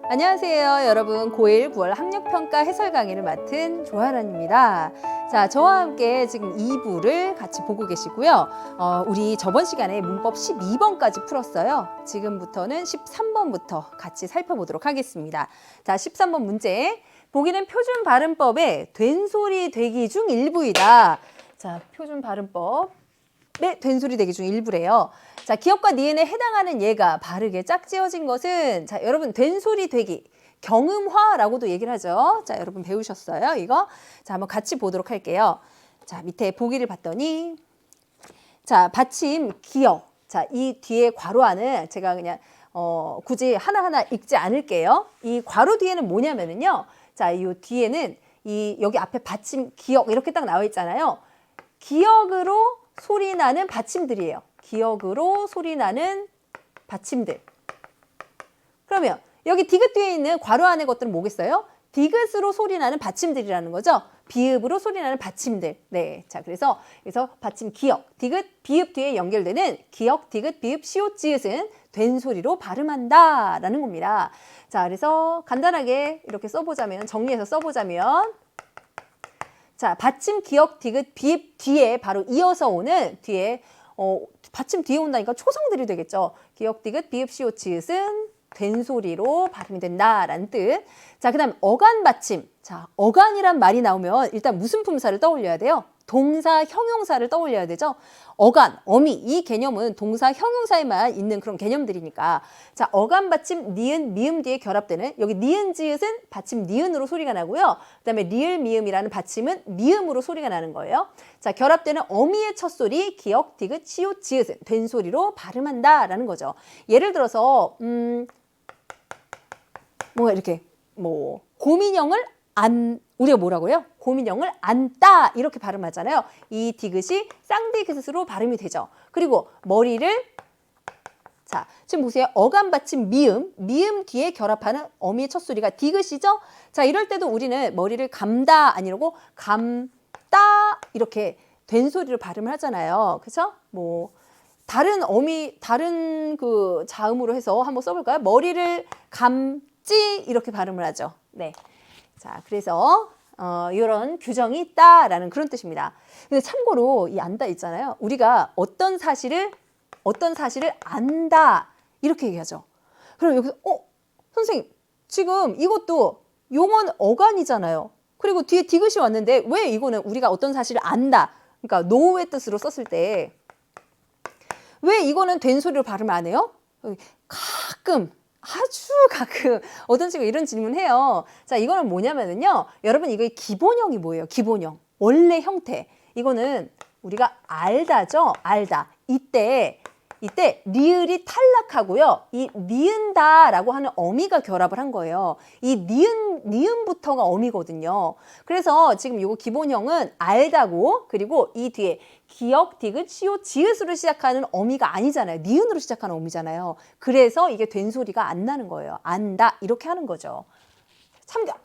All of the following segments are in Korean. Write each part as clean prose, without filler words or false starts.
안녕하세요, 여러분. 고1 9월 학력평가 해설 강의를 맡은 조아란입니다. 자, 저와 함께 지금 2부를 같이 보고 계시고요. 우리 저번 시간에 문법 12번까지 풀었어요. 지금부터는 13번부터 같이 살펴보도록 하겠습니다. 자, 13번 문제. 보기는 표준 발음법의 된소리 대기 중 일부이다. 자, 표준 발음법. 네, 된소리 대기 중 일부래요. 자, 기역과 니은에 해당하는 예가 바르게 짝지어진 것은, 자, 여러분 된소리 되기, 경음화라고도 얘기를 하죠. 자, 여러분 배우셨어요, 이거? 자, 한번 같이 보도록 할게요. 자, 밑에 보기를 봤더니, 자, 받침 기역. 자, 이 뒤에 괄호 안은 제가 그냥 굳이 하나하나 읽지 않을게요. 이 괄호 뒤에는 뭐냐면은요. 자, 이 뒤에는 여기 앞에 받침 기역 이렇게 딱 나와 있잖아요. 기역으로 소리 나는 받침들이에요. 기역으로 소리 나는 받침들. 그러면 여기 디귿 뒤에 있는 괄호 안의 것들은 뭐겠어요? 디귿으로 소리 나는 받침들이라는 거죠. 비읍으로 소리 나는 받침들. 네, 자, 그래서 받침 기역, 디귿, 비읍 뒤에 연결되는 기역, 디귿, 비읍, 시옷, 지읒은 된소리로 발음한다라는 겁니다. 자, 그래서 간단하게 이렇게 써보자면, 정리해서 써보자면, 자, 받침 기역, 디귿, 비읍 뒤에 바로 이어서 오는 뒤에 받침 뒤에 온다니까 초성들이 되겠죠. 기역, 디귿, 비읍, 시옷, 지읒은 된소리로 발음이 된다라는 뜻. 자, 그다음 어간 받침. 자, 어간이란 말이 나오면 일단 무슨 품사를 떠올려야 돼요? 동사, 형용사를 떠올려야 되죠. 어간, 어미, 이 개념은 동사, 형용사에만 있는 그런 개념들이니까. 자, 어간 받침, 니은, 미음 뒤에 결합되는, 여기 니은, 지읒은 받침 니은으로 소리가 나고요. 그다음에 리을, 미음이라는 받침은 미음으로 소리가 나는 거예요. 자, 결합되는 어미의 첫 소리, 기역, 디귿, 시옷, 지읒은 된소리로 발음한다라는 거죠. 예를 들어서 뭔가 이렇게 고민형을 우리가 뭐라고요? 고민형을 안따 이렇게 발음하잖아요. 이 디귿이 쌍디귿으로 발음이 되죠. 그리고 머리를, 자, 지금 보세요. 어간 받침 미음 뒤에 결합하는 어미의 첫 소리가 디귿이죠. 자, 이럴 때도 우리는 머리를 감다 아니라고 감따 이렇게 된소리로 발음을 하잖아요. 그렇죠? 다른 그 자음으로 해서 한번 써볼까요? 머리를 감지 이렇게 발음을 하죠. 네. 자, 그래서 이런 규정이 있다라는 그런 뜻입니다. 근데 참고로 이 안다 있잖아요. 우리가 어떤 사실을 안다 이렇게 얘기하죠. 그럼 여기서 선생님 지금 이것도 용어는 어간이잖아요. 그리고 뒤에 디귿이 왔는데 왜 이거는 우리가 어떤 사실을 안다, 그러니까 노의 뜻으로 썼을 때 왜 이거는 된소리로 발음 안 해요? 아주 가끔 어떤 친구가 이런 질문해요. 자, 이거는 뭐냐면은요. 여러분 이거 기본형이 뭐예요? 기본형. 원래 형태. 이거는 우리가 알다죠? 알다. 이때 리을이 탈락하고요. 이 니은다라고 하는 어미가 결합을 한 거예요. 이 니은부터가 어미거든요. 그래서 지금 이거 기본형은 알다고, 그리고 이 뒤에 기역, 디귿, 시옷, 지읒으로 시작하는 어미가 아니잖아요. 니은으로 시작하는 어미잖아요. 그래서 이게 된소리가 안 나는 거예요. 안다 이렇게 하는 거죠.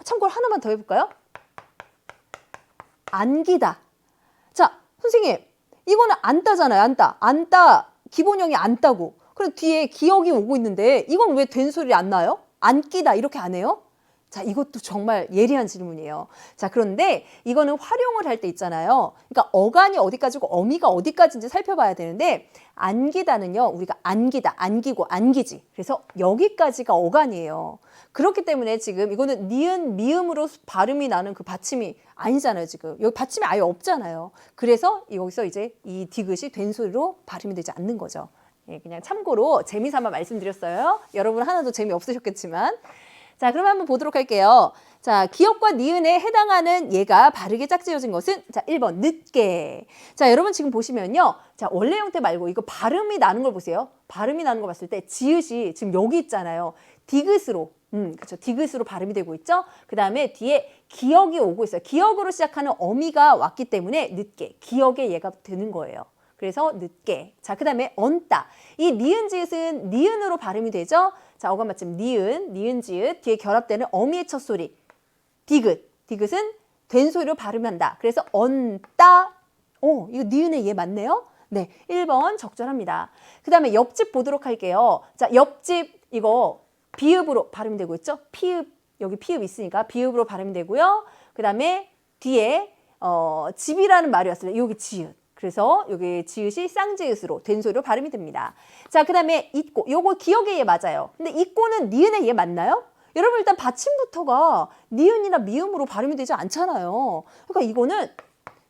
참고로 하나만 더 해볼까요? 안기다. 자, 선생님 이거는 안따잖아요. 안따 기본형이 안따고, 그럼 뒤에 기역이 오고 있는데 이건 왜 된소리 안 나요? 안기다 이렇게 안 해요? 자, 이것도 정말 예리한 질문이에요. 자, 그런데 이거는 활용을 할 때 있잖아요. 그러니까 어간이 어디까지고 어미가 어디까지인지 살펴봐야 되는데, 안기다는요, 우리가 안기다, 안기고, 안기지. 그래서 여기까지가 어간이에요. 그렇기 때문에 지금 이거는 니은, 미음으로 발음이 나는 그 받침이 아니잖아요, 지금. 여기 받침이 아예 없잖아요. 그래서 여기서 이제 이 디귿이 된소리로 발음이 되지 않는 거죠. 예, 그냥 참고로 재미삼아 말씀드렸어요. 여러분 하나도 재미없으셨겠지만. 자, 그럼 한번 보도록 할게요. 자, 기역과 니은에 해당하는 예가 바르게 짝지어진 것은, 자, 1번 늦게. 자, 여러분 지금 보시면요. 자, 원래 형태 말고 이거 발음이 나는 걸 보세요. 발음이 나는 걸 봤을 때 지읒이 지금 여기 있잖아요. 디귿으로. 그렇죠. 디귿으로 발음이 되고 있죠. 그 다음에 뒤에 기역이 오고 있어요. 기역으로 시작하는 어미가 왔기 때문에 늦게. 기역의 예가 되는 거예요. 그래서 늦게. 자, 그 다음에 언따. 이 니은 지읒은 니은으로 발음이 되죠. 자, 어간 받침 니은 지읒 뒤에 결합되는 어미의 첫 소리 디귿은 된소리로 발음한다. 그래서 언따. 이거 니은의 예 맞네요. 네, 1번 적절합니다. 그 다음에 옆집 보도록 할게요. 자, 옆집 이거 비읍으로 발음이 되고 있죠. 피읍, 여기 피읍 있으니까 비읍으로 발음이 되고요. 그 다음에 뒤에 집이라는 말이 왔을 때 여기 지읒. 그래서 여기 지읒이 쌍지읒으로 된소리로 발음이 됩니다. 자, 그 다음에 있고, 요거 기억의 예 맞아요. 근데 있고는 니은의 예 맞나요? 여러분 일단 받침부터가 니은이나 미음으로 발음이 되지 않잖아요. 그러니까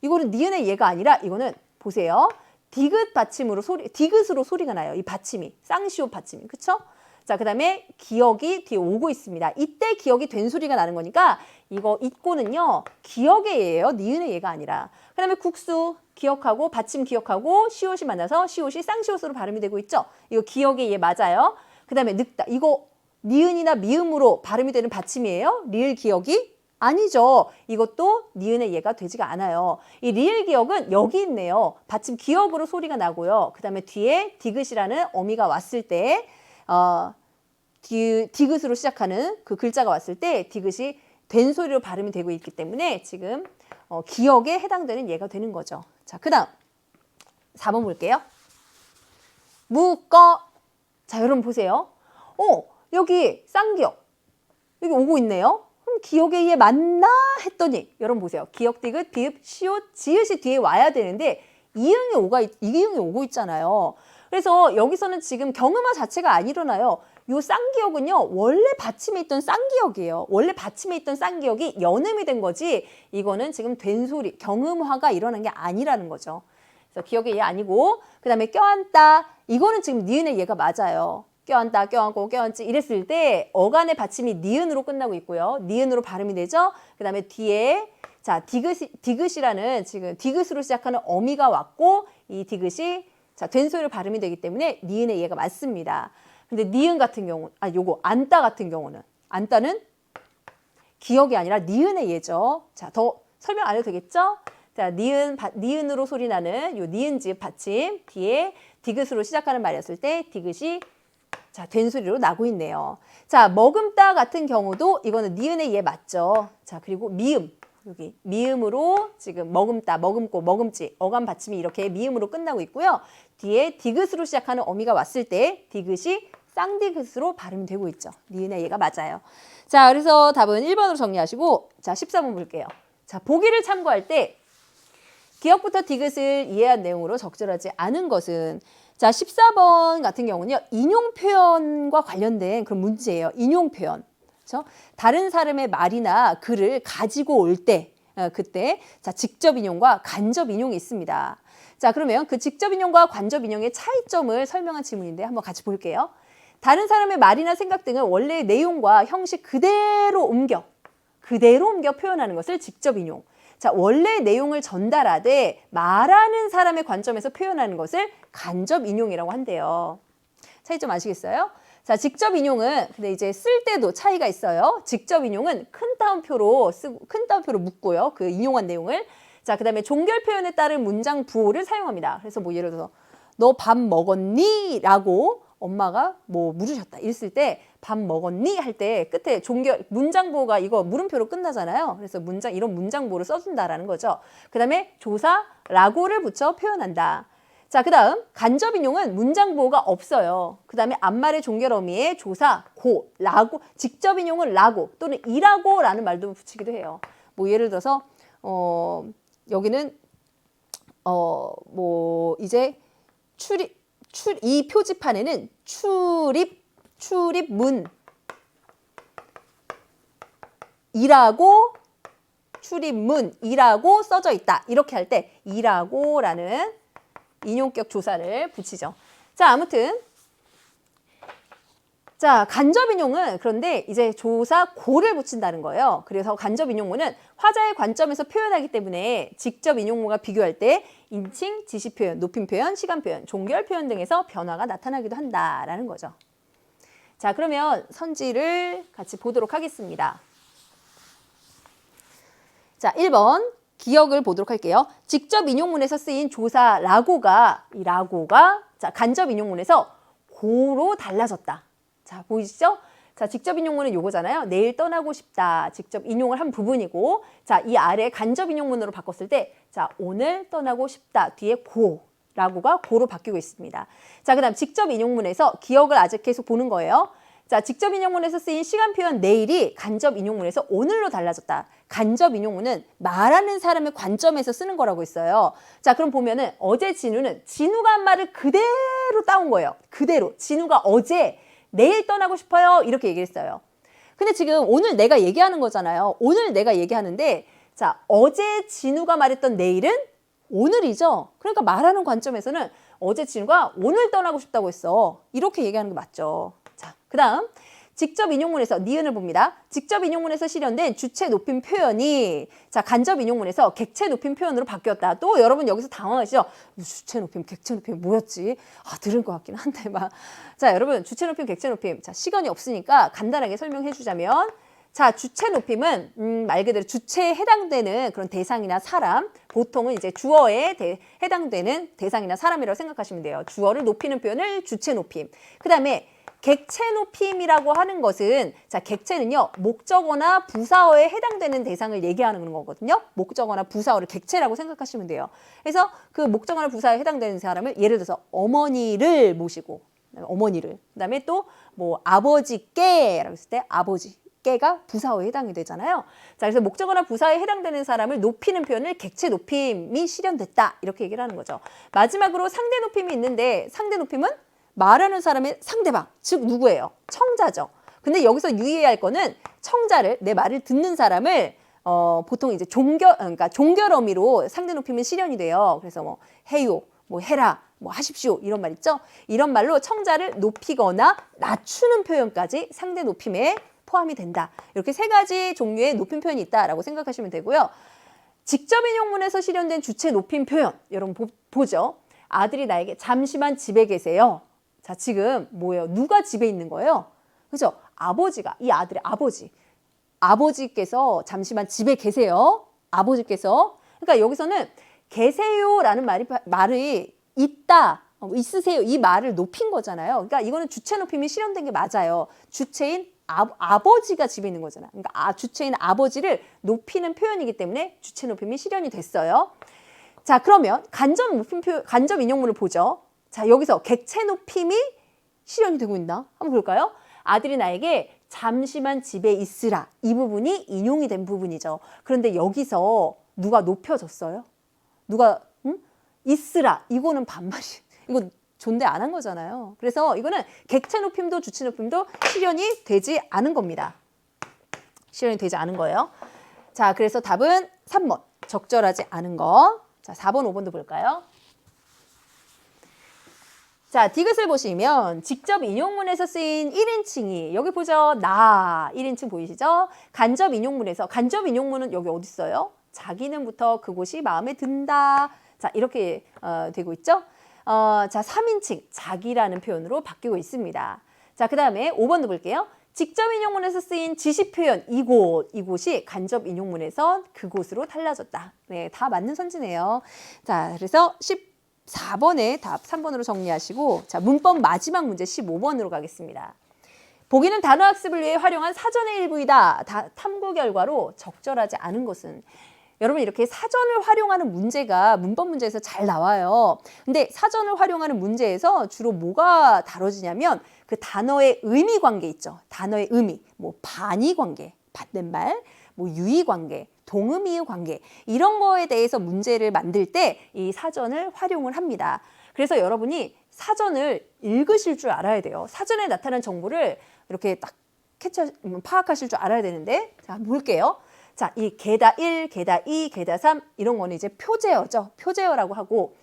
이거는 니은의 예가 아니라 이거는 보세요. 디귿 받침으로 디귿으로 소리가 나요. 이 받침이 쌍시옷 받침이, 그쵸? 자, 그 다음에 기억이 뒤에 오고 있습니다. 이때 기억이 된 소리가 나는 거니까 이거 있고는요 기억의 예예요. 니은의 예가 아니라. 그 다음에 국수 기억하고 받침 기억하고 시옷이 만나서 시옷이 쌍시옷으로 발음이 되고 있죠. 이거 기억의 예 맞아요. 그 다음에 늙다, 이거 니은이나 미음으로 발음이 되는 받침이에요. 리을 기억이 아니죠. 이것도 니은의 예가 되지가 않아요. 이 리을 기억은 여기 있네요. 받침 기억으로 소리가 나고요. 그 다음에 뒤에 디귿이라는 어미가 왔을 때 디귿으로 시작하는 그 글자가 왔을 때 디귿이 된 소리로 발음이 되고 있기 때문에 지금 기억에 해당되는 예가 되는 거죠. 자, 그 다음 4번 볼게요. 묶어. 자, 여러분 보세요. 여기 쌍기역 여기 오고 있네요. 그럼 기억의 예 맞나 했더니 여러분 보세요. 기억, 디귿, 비읍, 시옷, 지읒이 뒤에 와야 되는데 이응이 오고 있잖아요. 그래서 여기서는 지금 경음화 자체가 안 일어나요. 요 쌍기역은요 원래 받침에 있던 쌍기역이에요. 원래 받침에 있던 쌍기역이 연음이 된 거지 이거는 지금 된 소리, 경음화가 일어난 게 아니라는 거죠. 그래서 기억의 예 아니고 그 다음에 껴안다 이거는 지금 니은의 예가 맞아요. 껴안다, 껴안고, 껴안지 이랬을 때 어간의 받침이 니은으로 끝나고 있고요. 니은으로 발음이 되죠. 그 다음에 뒤에 자 디귿이라는 지금 디귿으로 시작하는 어미가 왔고 이 디귿이 자 된 소리로 발음이 되기 때문에 니은의 예가 맞습니다. 근데 니은 같은 경우 요거 안따 같은 경우는 안따는 기억이 아니라 니은의 예죠. 자, 더 설명 안 해도 되겠죠? 자, 니은으로 소리 나는 요 니은집 받침 뒤에 디귿으로 시작하는 말이었을 때 디귿이 자, 된 소리로 나고 있네요. 자, 머금따 같은 경우도 이거는 니은의 예 맞죠? 자, 그리고 미음. 여기 미음으로 지금 머금따, 머금고, 머금지, 어감 받침이 이렇게 미음으로 끝나고 있고요. 뒤에 디귿으로 시작하는 어미가 왔을 때 디귿이 쌍디귿으로 발음이 되고 있죠. 니은의 예가 맞아요. 자, 그래서 답은 1번으로 정리하시고 자, 14번 볼게요. 자, 보기를 참고할 때 기억부터 디귿을 이해한 내용으로 적절하지 않은 것은 자, 14번 같은 경우는요. 인용 표현과 관련된 그런 문제예요. 인용 표현. 그렇죠? 다른 사람의 말이나 글을 가지고 올 때 그때 자, 직접 인용과 간접 인용이 있습니다. 자, 그러면 그 직접 인용과 간접 인용의 차이점을 설명한 질문인데 한번 같이 볼게요. 다른 사람의 말이나 생각 등을 원래의 내용과 형식 그대로 옮겨 표현하는 것을 직접 인용. 자, 원래의 내용을 전달하되 말하는 사람의 관점에서 표현하는 것을 간접 인용이라고 한대요. 차이점 아시겠어요? 자, 직접 인용은 근데 이제 쓸 때도 차이가 있어요. 직접 인용은 큰 따옴표로 묶고요. 그 인용한 내용을. 자, 그다음에 종결 표현에 따른 문장 부호를 사용합니다. 그래서 뭐 예를 들어서 너 밥 먹었니? 라고 엄마가 뭐 물으셨다. 이랬을 때 밥 먹었니? 할 때 끝에 종결 문장 부호가 이거 물음표로 끝나잖아요. 그래서 이런 문장 부호를 써준다라는 거죠. 그다음에 조사 라고를 붙여 표현한다. 자, 그 다음 간접 인용은 문장 부호가 없어요. 그 다음에 앞말의 종결 어미에 조사, 고, 라고, 직접 인용은 라고 또는 이라고 라는 말도 붙이기도 해요. 뭐 예를 들어서 여기는 뭐 이제 이 표지판에는 출입문 출입문이라고 써져 있다. 이렇게 할 때 이라고라는 인용격 조사를 붙이죠. 자, 아무튼 자, 간접 인용은 그런데 이제 조사 고를 붙인다는 거예요. 그래서 간접 인용문은 화자의 관점에서 표현하기 때문에 직접 인용문과 비교할 때 인칭, 지시 표현, 높임 표현, 시간 표현, 종결 표현 등에서 변화가 나타나기도 한다라는 거죠. 자, 그러면 선지를 같이 보도록 하겠습니다. 자, 1번 기억을 보도록 할게요. 직접 인용문에서 쓰인 조사 라고가 자, 간접 인용문에서 고로 달라졌다. 자, 보이시죠? 자, 직접 인용문은 요거잖아요. 내일 떠나고 싶다. 직접 인용을 한 부분이고 자, 이 아래 간접 인용문으로 바꿨을 때 자, 오늘 떠나고 싶다. 뒤에 라고가 고로 바뀌고 있습니다. 자, 그다음 직접 인용문에서 기억을 아직 계속 보는 거예요. 자, 직접 인용문에서 쓰인 시간 표현 내일이 간접 인용문에서 오늘로 달라졌다. 간접 인용문은 말하는 사람의 관점에서 쓰는 거라고 했어요. 자, 그럼 보면은 어제 진우는 진우가 한 말을 그대로 따온 거예요. 그대로. 진우가 어제 내일 떠나고 싶어요. 이렇게 얘기를 했어요. 근데 지금 오늘 내가 얘기하는 거잖아요. 오늘 내가 얘기하는데 자, 어제 진우가 말했던 내일은 오늘이죠. 그러니까 말하는 관점에서는 어제 진우가 오늘 떠나고 싶다고 했어. 이렇게 얘기하는 게 맞죠. 자, 그 다음 직접 인용문에서 니은을 봅니다. 직접 인용문에서 실현된 주체 높임 표현이 자 간접 인용문에서 객체 높임 표현으로 바뀌었다. 또 여러분 여기서 당황하시죠? 주체 높임, 객체 높임 뭐였지? 아 들은 것 같긴 한데 막. 자 여러분 주체 높임, 객체 높임. 자 시간이 없으니까 간단하게 설명해 주자면 자 주체 높임은 말 그대로 주체에 해당되는 그런 대상이나 사람 보통은 이제 주어에 해당되는 대상이나 사람이라고 생각하시면 돼요. 주어를 높이는 표현을 주체 높임. 그 다음에 객체 높임이라고 하는 것은 자 객체는요 목적어나 부사어에 해당되는 대상을 얘기하는 거거든요. 목적어나 부사어를 객체라고 생각하시면 돼요. 그래서 그 목적어나 부사어에 해당되는 사람을 예를 들어서 어머니를 모시고 어머니를 그다음에 또 뭐 아버지께라고 했을 때 아버지 깨가 부사어에 해당이 되잖아요. 자, 그래서 목적어나 부사에 해당되는 사람을 높이는 표현을 객체 높임이 실현됐다. 이렇게 얘기를 하는 거죠. 마지막으로 상대 높임이 있는데 상대 높임은 말하는 사람의 상대방, 즉 누구예요? 청자죠. 근데 여기서 유의해야 할 거는 청자를 내 말을 듣는 사람을 보통 이제 그러니까 종결 어미로 상대 높임은 실현이 돼요. 그래서 뭐 해요, 뭐 해라, 뭐 하십시오 이런 말 있죠. 이런 말로 청자를 높이거나 낮추는 표현까지 상대 높임에 포함이 된다. 이렇게 세 가지 종류의 높임 표현이 있다라고 생각하시면 되고요. 직접 인용문에서 실현된 주체 높임 표현 여러분 보죠. 아들이 나에게 잠시만 집에 계세요. 자 지금 뭐예요? 누가 집에 있는 거예요? 그죠? 아버지가 이 아들의 아버지께서 잠시만 집에 계세요. 아버지께서 그러니까 여기서는 계세요라는 말이 있다. 있으세요. 이 말을 높인 거잖아요. 그러니까 이거는 주체 높임이 실현된 게 맞아요. 주체인 아버지가 집에 있는 거잖아. 그러니까 주체인 아버지를 높이는 표현이기 때문에 주체 높임이 실현이 됐어요. 자, 그러면 간접 인용문을 보죠. 자, 여기서 객체 높임이 실현이 되고 있나? 한번 볼까요? 아들이 나에게 잠시만 집에 있으라. 이 부분이 인용이 된 부분이죠. 그런데 여기서 누가 높여줬어요? 누가 있으라. 이거는 반말이. 이거 존대 안 한 거잖아요. 그래서 이거는 객체 높임도 주체 높임도 실현이 되지 않은 겁니다. 실현이 되지 않은 거예요. 자, 그래서 답은 3번. 적절하지 않은 거. 자, 4번, 5번도 볼까요? 자, 디귿을 보시면 직접 인용문에서 쓰인 1인칭이 여기 보죠. 나 1인칭 보이시죠? 간접 인용문에서 간접 인용문은 여기 어디 있어요? 자기는부터 그곳이 마음에 든다. 자, 이렇게 되고 있죠? 자, 3인칭 자기라는 표현으로 바뀌고 있습니다. 자, 그 다음에 5번도 볼게요. 직접 인용문에서 쓰인 지시 표현 이곳이 간접 인용문에서 그곳으로 달라졌다. 네, 다 맞는 선지네요. 자, 그래서 14번의 답 3번으로 정리하시고 자, 문법 마지막 문제 15번으로 가겠습니다. 보기는 단어 학습을 위해 활용한 사전의 일부이다. 탐구 결과로 적절하지 않은 것은 여러분 이렇게 사전을 활용하는 문제가 문법 문제에서 잘 나와요. 근데 사전을 활용하는 문제에서 주로 뭐가 다뤄지냐면 그 단어의 의미 관계 있죠. 단어의 의미, 뭐 반의 관계, 반대말, 뭐 유의 관계, 동의의 관계 이런 거에 대해서 문제를 만들 때 이 사전을 활용을 합니다. 그래서 여러분이 사전을 읽으실 줄 알아야 돼요. 사전에 나타난 정보를 이렇게 딱 파악하실 줄 알아야 되는데 자, 볼게요. 자, 이 게다 1, 게다 2, 게다 3 이런 거는 이제 표제어죠. 표제어라고 하고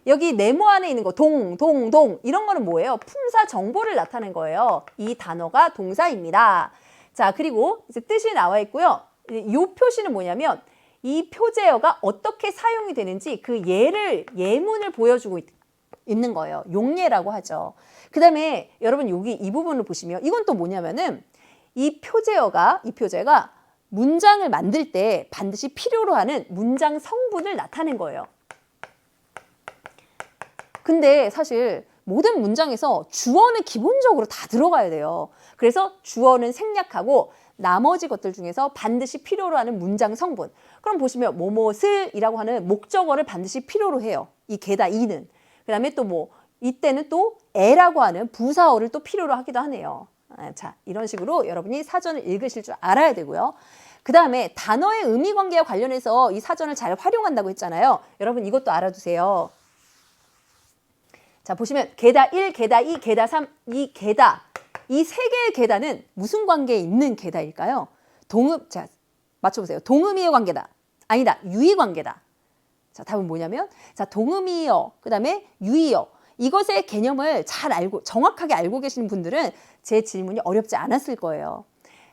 여기 네모 안에 있는 거 동 이런 거는 뭐예요? 품사 정보를 나타낸 거예요. 이 단어가 동사입니다. 자, 그리고 이제 뜻이 나와 있고요. 이 표시는 뭐냐면 이 표제어가 어떻게 사용이 되는지 그 예문을 보여주고 있는 거예요. 용예라고 하죠. 그 다음에 여러분 여기 이 부분을 보시면 이건 또 뭐냐면은 이 표제어가 문장을 만들 때 반드시 필요로 하는 문장 성분을 나타낸 거예요. 근데 사실 모든 문장에서 주어는 기본적으로 다 들어가야 돼요. 그래서 주어는 생략하고 나머지 것들 중에서 반드시 필요로 하는 문장 성분. 그럼 보시면 뭐뭇을이라고 하는 목적어를 반드시 필요로 해요. 이 게다 이는. 그 다음에 또 뭐 이때는 또 에라고 하는 부사어를 또 필요로 하기도 하네요. 자, 이런 식으로 여러분이 사전을 읽으실 줄 알아야 되고요. 그 다음에 단어의 의미 관계와 관련해서 이 사전을 잘 활용한다고 했잖아요. 여러분 이것도 알아두세요. 자, 보시면 게다 1, 게다 2, 게다 3, 이 게다, 이 세 개의 게다는 무슨 관계에 있는 게다일까요? 자, 맞춰보세요. 동의의 관계다. 아니다. 유의 관계다. 자, 답은 뭐냐면, 자, 동의어, 그 다음에 유의어. 이것의 개념을 잘 알고, 정확하게 알고 계시는 분들은 제 질문이 어렵지 않았을 거예요.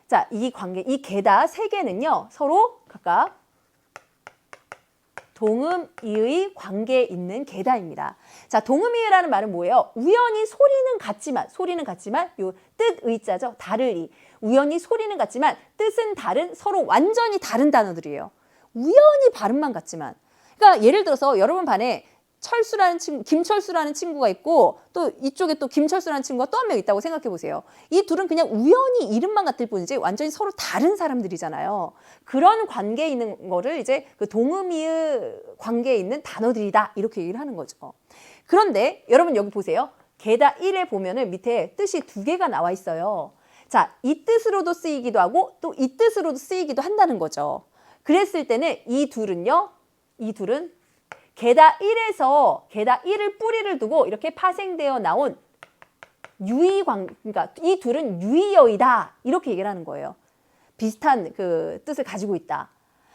자, 이 관계, 이 게다 세 개는요, 서로 각각 동음이의 관계에 있는 게다입니다. 자, 동음이라는 말은 뭐예요? 우연히 소리는 같지만 요 뜻 의자죠. 다를 이. 우연히 소리는 같지만 뜻은 다른 서로 완전히 다른 단어들이에요. 우연히 발음만 같지만. 그러니까 예를 들어서 여러분 반에 철수라는 친구, 김철수라는 친구가 있고 또 이쪽에 또 김철수라는 친구가 또 한 명 있다고 생각해 보세요. 이 둘은 그냥 우연히 이름만 같을 뿐이지 완전히 서로 다른 사람들이잖아요. 그런 관계에 있는 거를 이제 그 동음이의 관계에 있는 단어들이다 이렇게 얘기를 하는 거죠. 그런데 여러분 여기 보세요. 게다 1에 보면은 밑에 뜻이 두 개가 나와 있어요. 자, 이 뜻으로도 쓰이기도 하고 또 이 뜻으로도 쓰이기도 한다는 거죠. 그랬을 때는 이 둘은 게다 1에서 게다 1을 뿌리를 두고 이렇게 파생되어 나온 그러니까 이 둘은 유의어이다 이렇게 얘기를 하는 거예요. 비슷한 그 뜻을 가지고 있다.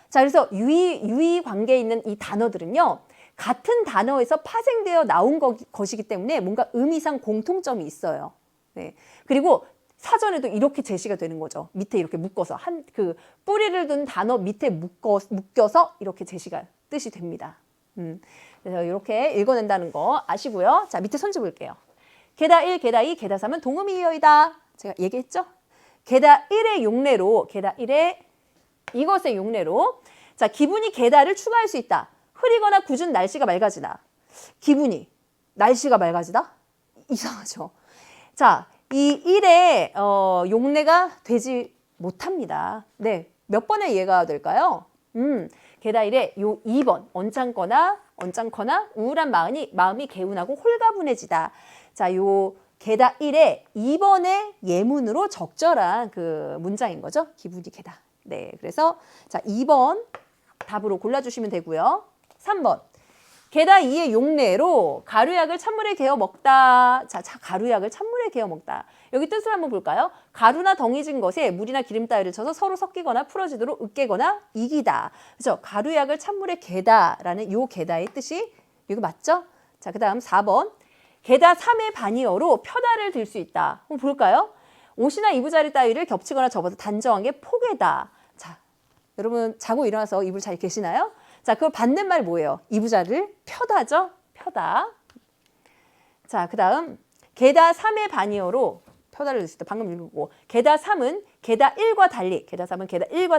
자, 그래서 유의 관계에 있는 이 단어들은요, 같은 단어에서 파생되어 나온 것이기 때문에 뭔가 의미상 공통점이 있어요. 네. 그리고 사전에도 이렇게 제시가 되는 거죠. 밑에 이렇게 묶어서 그 뿌리를 둔 단어 밑에 묶여서 이렇게 제시가 뜻이 됩니다. 그래서 이렇게 읽어낸다는 거 아시고요. 자, 밑에 선지 볼게요. 게다 1, 게다 2, 게다 3은 동음이어이다. 제가 얘기했죠? 게다 1의 용례로, 게다 1의 이것의 용례로, 자, 기분이 게다를 추가할 수 있다. 흐리거나 궂은 날씨가 맑아지다. 기분이 날씨가 맑아지다? 이상하죠. 자, 이 1의 용례가 되지 못합니다. 네, 몇 번의 예가 될까요? 게다 1의 요 2번 언짢거나 우울한 마음이 개운하고 홀가분해지다. 자, 요 게다 1의 2번의 예문으로 적절한 그 문장인 거죠. 기분이 게다. 네, 그래서 자 2번 답으로 골라주시면 되고요. 3번 게다 2의 용례로 가루약을 찬물에 개어 먹다. 자, 가루약을 찬물에 개어 먹다. 여기 뜻을 한번 볼까요? 가루나 덩이진 것에 물이나 기름 따위를 쳐서 서로 섞이거나 풀어지도록 으깨거나 이기다. 그렇죠? 가루약을 찬물에 개다라는 요 게다의 뜻이 이거 맞죠? 자, 그 다음 4번 게다 3의 반이어로 펴다를 들 수 있다. 한번 볼까요? 옷이나 이부자리 따위를 겹치거나 접어서 단정한 게 포개다. 자, 여러분 자고 일어나서 이불 잘 계시나요? 자, 그걸 반대말 뭐예요? 이부자리를 펴다죠? 펴다. 자, 그 다음 게다 3의 반이어로 펴다를 들 수 있다. 방금 읽고 게다 3은 게다 1과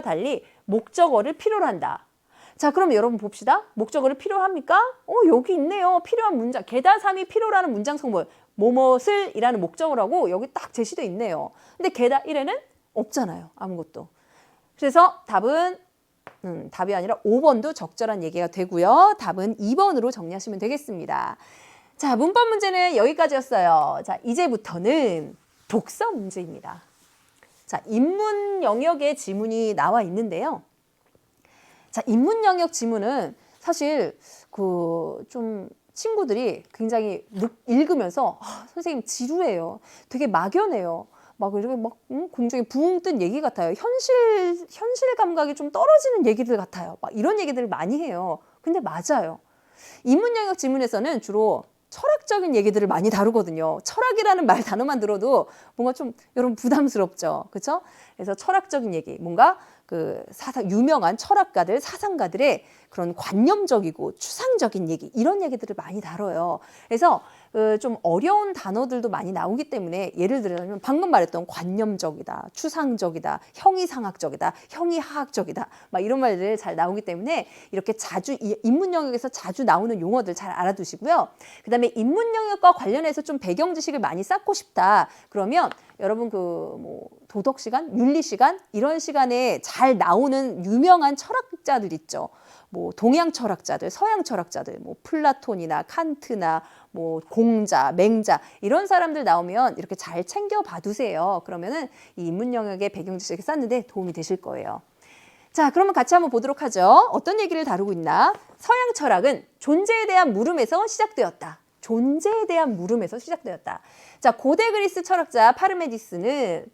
달리 목적어를 필요로 한다. 자, 그럼 여러분 봅시다. 목적어를 필요합니까? 여기 있네요. 필요한 문장. 게다 3이 필요라는 문장 성분. 뭐뭇을 이라는 목적어라고 여기 딱 제시되어 있네요. 근데 게다 1에는 없잖아요. 아무것도. 그래서 답이 아니라 5번도 적절한 얘기가 되고요. 답은 2번으로 정리하시면 되겠습니다. 자, 문법 문제는 여기까지였어요. 자, 이제부터는 독서 문제입니다. 자, 인문 영역의 지문이 나와 있는데요. 자, 인문 영역 지문은 사실 좀 친구들이 굉장히 읽으면서 선생님 지루해요. 되게 막연해요. 막 이렇게 공중에 붕 뜬 얘기 같아요. 현실 감각이 좀 떨어지는 얘기들 같아요. 막 이런 얘기들을 많이 해요. 근데 맞아요. 인문 영역 지문에서는 주로 철학적인 얘기들을 많이 다루거든요. 철학이라는 단어만 들어도 뭔가 좀 여러분 부담스럽죠. 그렇죠? 그래서 철학적인 얘기, 뭔가 그 유명한 철학가들, 사상가들의 그런 관념적이고 추상적인 얘기, 이런 얘기들을 많이 다뤄요. 그래서 좀 어려운 단어들도 많이 나오기 때문에 예를 들자면 방금 말했던 관념적이다, 추상적이다, 형이상학적이다, 형이하학적이다, 막 이런 말들 잘 나오기 때문에 이렇게 자주 인문 영역에서 자주 나오는 용어들 잘 알아두시고요. 그다음에 인문 영역과 관련해서 좀 배경 지식을 많이 쌓고 싶다. 그러면 여러분 도덕 시간, 윤리 시간 이런 시간에 잘 나오는 유명한 철학자들 있죠. 뭐 동양 철학자들, 서양 철학자들, 뭐 플라톤이나 칸트나 뭐 공자, 맹자 이런 사람들 나오면 이렇게 잘 챙겨 봐두세요. 그러면은 이 인문 영역의 배경 지식을 쌓는데 도움이 되실 거예요. 자, 그러면 같이 한번 보도록 하죠. 어떤 얘기를 다루고 있나? 서양 철학은 존재에 대한 물음에서 시작되었다. 존재에 대한 물음에서 시작되었다. 자, 고대 그리스 철학자 파르메니데스는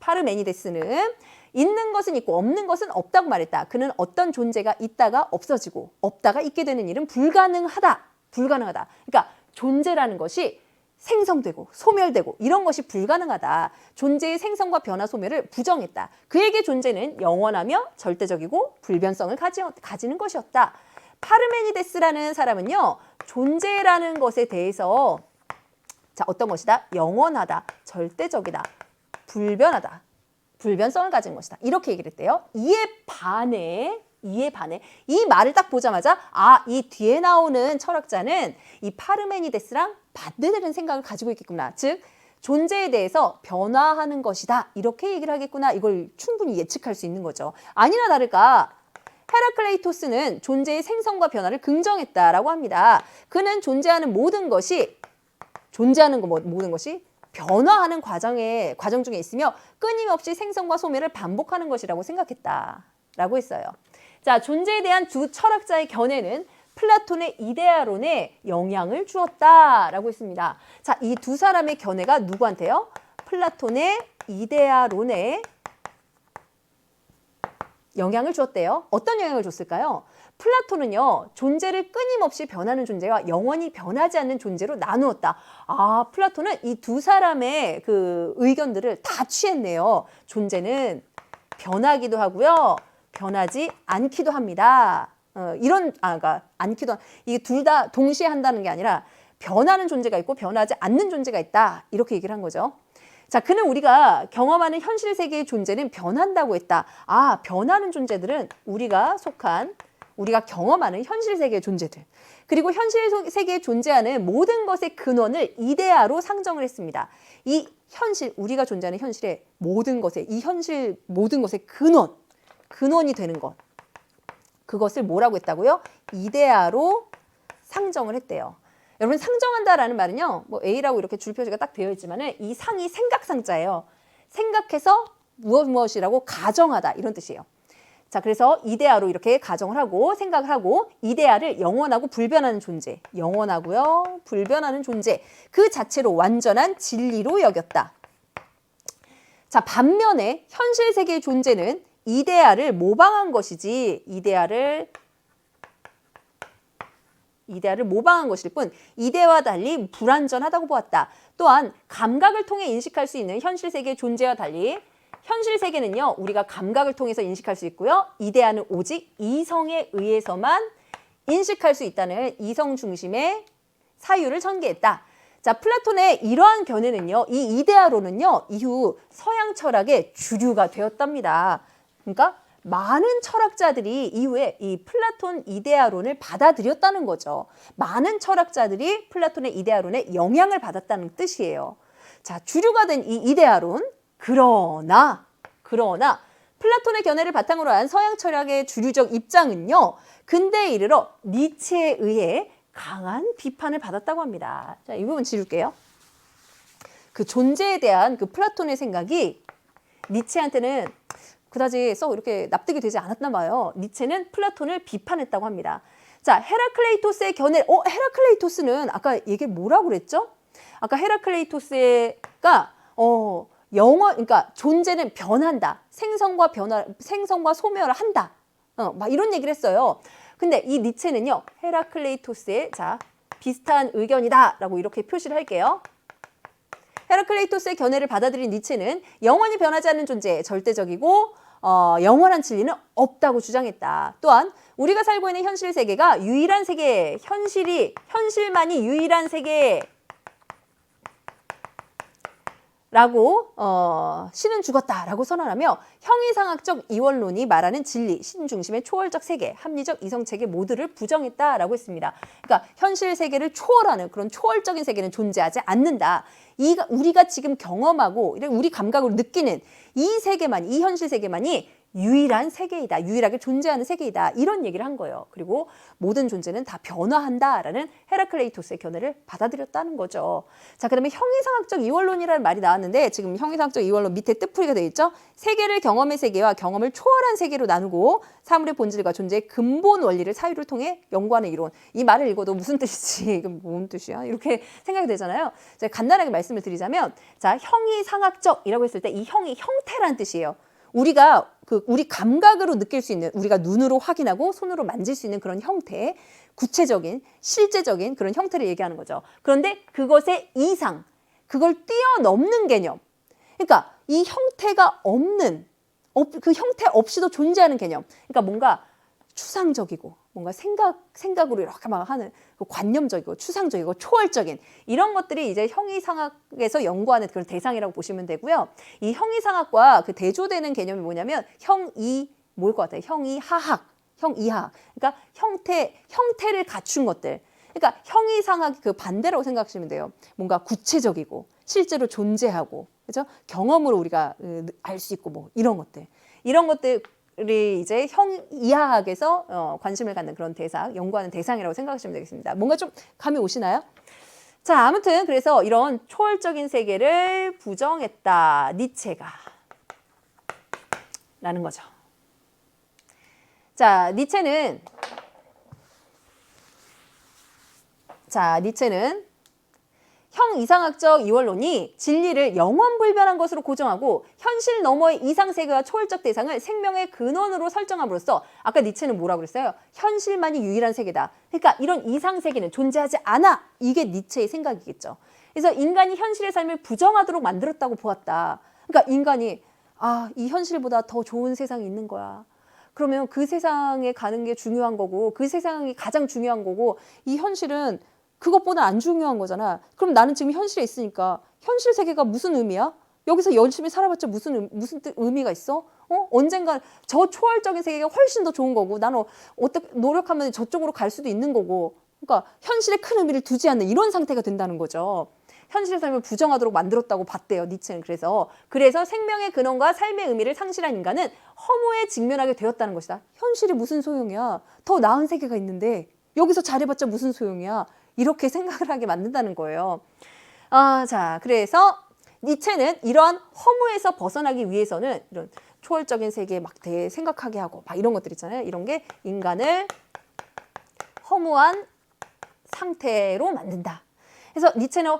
있는 것은 있고 없는 것은 없다고 말했다. 그는 어떤 존재가 있다가 없어지고 없다가 있게 되는 일은 불가능하다. 불가능하다. 그러니까 존재라는 것이 생성되고 소멸되고 이런 것이 불가능하다. 존재의 생성과 변화 소멸을 부정했다. 그에게 존재는 영원하며 절대적이고 불변성을 가지는 것이었다. 파르메니데스라는 사람은요. 존재라는 것에 대해서 자, 어떤 것이다? 영원하다. 절대적이다. 불변하다. 불변성을 가진 것이다. 이렇게 얘기를 했대요. 이에 반해 이 말을 딱 보자마자 이 뒤에 나오는 철학자는 이 파르메니데스랑 반대되는 생각을 가지고 있겠구나. 즉 존재에 대해서 변화하는 것이다. 이렇게 얘기를 하겠구나. 이걸 충분히 예측할 수 있는 거죠. 아니나 다를까 헤라클레이토스는 존재의 생성과 변화를 긍정했다라고 합니다. 그는 모든 것이 변화하는 과정 중에 있으며 끊임없이 생성과 소멸을 반복하는 것이라고 생각했다라고 했어요. 자, 존재에 대한 두 철학자의 견해는 플라톤의 이데아론에 영향을 주었다라고 했습니다. 자, 이 두 사람의 견해가 누구한테요? 플라톤의 이데아론에 영향을 주었대요. 어떤 영향을 줬을까요? 플라톤은요, 존재를 끊임없이 변하는 존재와 영원히 변하지 않는 존재로 나누었다. 플라톤은 이 두 사람의 그 의견들을 다 취했네요. 존재는 변하기도 하고요, 변하지 않기도 합니다. 그러니까 이게 둘 다 동시에 한다는 게 아니라 변하는 존재가 있고 변하지 않는 존재가 있다. 이렇게 얘기를 한 거죠. 자, 그는 우리가 경험하는 현실 세계의 존재는 변한다고 했다. 변하는 존재들은 우리가 경험하는 현실 세계의 존재들. 그리고 현실 세계에 존재하는 모든 것의 근원을 이데아로 상정을 했습니다. 이 현실, 우리가 존재하는 현실의 모든 것의 근원이 되는 것. 그것을 뭐라고 했다고요? 이데아로 상정을 했대요. 여러분, 상정한다라는 말은요, 뭐 A라고 이렇게 줄표시가 딱 되어 있지만은 이 상이 생각상자예요. 생각해서 무엇이라고 가정하다 이런 뜻이에요. 자, 그래서 이데아로 이렇게 가정을 하고 생각을 하고 이데아를 영원하고 불변하는 존재, 영원하고요, 불변하는 존재 그 자체로 완전한 진리로 여겼다. 자, 반면에 현실 세계의 존재는 이데아를 모방한 것이지 이데아를 모방한 것일 뿐 이데아와 달리 불완전하다고 보았다. 또한 감각을 통해 인식할 수 있는 현실 세계의 존재와 달리 현실 세계는요, 우리가 감각을 통해서 인식할 수 있고요, 이데아는 오직 이성에 의해서만 인식할 수 있다는 이성 중심의 사유를 전개했다. 자, 플라톤의 이러한 견해는요, 이 이데아론은요, 이후 서양 철학의 주류가 되었답니다. 그러니까 많은 철학자들이 이후에 이 플라톤 이데아론을 받아들였다는 거죠. 많은 철학자들이 플라톤의 이데아론에 영향을 받았다는 뜻이에요. 자, 주류가 된 이 이데아론, 그러나 플라톤의 견해를 바탕으로 한 서양 철학의 주류적 입장은요, 근대에 이르러 니체에 의해 강한 비판을 받았다고 합니다. 자, 이 부분 지울게요. 그 존재에 대한 그 플라톤의 생각이 니체한테는 그다지 썩 이렇게 납득이 되지 않았나 봐요. 니체는 플라톤을 비판했다고 합니다. 자, 헤라클레이토스의 견해, 헤라클레이토스는 아까 얘기 뭐라고 그랬죠? 아까 헤라클레이토스가 그러니까 존재는 변한다. 생성과 소멸을 한다. 막 이런 얘기를 했어요. 근데 이 니체는요, 헤라클레이토스의 비슷한 의견이다라고 이렇게 표시를 할게요. 헤라클레이토스의 견해를 받아들인 니체는 영원히 변하지 않는 존재, 절대적이고 영원한 진리는 없다고 주장했다. 또한 우리가 살고 있는 현실 세계가 유일한 세계, 현실만이 유일한 세계 라고 신은 죽었다라고 선언하며 형이상학적 이원론이 말하는 진리, 신 중심의 초월적 세계, 합리적 이성체계 모두를 부정했다라고 했습니다. 그러니까 현실 세계를 초월하는 그런 초월적인 세계는 존재하지 않는다. 우리가 지금 경험하고 우리 감각으로 느끼는 이 현실 세계만이 유일한 세계이다. 유일하게 존재하는 세계이다. 이런 얘기를 한 거예요. 그리고 모든 존재는 다 변화한다라는 헤라클레이토스의 견해를 받아들였다는 거죠. 자, 그다음에 형이상학적 이원론이라는 말이 나왔는데 지금 형이상학적 이원론 밑에 뜻풀이가 되어 있죠. 세계를 경험의 세계와 경험을 초월한 세계로 나누고 사물의 본질과 존재의 근본 원리를 사유를 통해 연구하는 이론. 이 말을 읽어도 무슨 뜻이지? 이건 뭔 뜻이야? 이렇게 생각이 되잖아요. 제가 간단하게 말씀을 드리자면 자, 형이상학적이라고 했을 때 이 형이 형태라는 뜻이에요. 우리가 우리 감각으로 느낄 수 있는, 우리가 눈으로 확인하고 손으로 만질 수 있는 그런 형태, 구체적인, 실제적인 그런 형태를 얘기하는 거죠. 그런데 그것의 이상, 그걸 뛰어넘는 개념. 그러니까 이 형태가 없는, 그 형태 없이도 존재하는 개념. 그러니까 뭔가 추상적이고, 뭔가 생각으로 이렇게 막 하는 관념적이고, 추상적이고, 초월적인 이런 것들이 이제 형이상학에서 연구하는 그런 대상이라고 보시면 되고요. 이 형이상학과 그 대조되는 개념이 뭐냐면 뭘 것 같아요? 형이하학. 그러니까 형태를 갖춘 것들. 그러니까 형이상학이 그 반대라고 생각하시면 돼요. 뭔가 구체적이고, 실제로 존재하고, 그죠? 경험으로 우리가 알 수 있고, 뭐 이런 것들이 이제 형이하학에서 관심을 갖는 그런 대상, 연구하는 대상이라고 생각하시면 되겠습니다. 뭔가 좀 감이 오시나요? 자, 아무튼 그래서 이런 초월적인 세계를 부정했다. 니체가. 라는 거죠. 자, 니체는 형이상학적 이원론이 진리를 영원불변한 것으로 고정하고 현실 너머의 이상세계와 초월적 대상을 생명의 근원으로 설정함으로써 아까 니체는 뭐라고 그랬어요? 현실만이 유일한 세계다. 그러니까 이런 이상세계는 존재하지 않아. 이게 니체의 생각이겠죠. 그래서 인간이 현실의 삶을 부정하도록 만들었다고 보았다. 그러니까 인간이 이 현실보다 더 좋은 세상이 있는 거야. 그러면 그 세상에 가는 게 중요한 거고 그 세상이 가장 중요한 거고 이 현실은 그것보다 안 중요한 거잖아. 그럼 나는 지금 현실에 있으니까 현실 세계가 무슨 의미야? 여기서 열심히 살아봤자 무슨 의미가 있어? 언젠가 저 초월적인 세계가 훨씬 더 좋은 거고 나는 어떻게 노력하면 저쪽으로 갈 수도 있는 거고 그러니까 현실에 큰 의미를 두지 않는 이런 상태가 된다는 거죠. 현실의 삶을 부정하도록 만들었다고 봤대요. 니체는. 그래서 생명의 근원과 삶의 의미를 상실한 인간은 허무에 직면하게 되었다는 것이다. 현실이 무슨 소용이야? 더 나은 세계가 있는데 여기서 잘해봤자 무슨 소용이야? 이렇게 생각을 하게 만든다는 거예요. 자, 그래서 니체는 이러한 허무에서 벗어나기 위해서는 이런 초월적인 세계에 막 되게 생각하게 하고 막 이런 것들 있잖아요. 이런 게 인간을 허무한 상태로 만든다. 그래서 니체는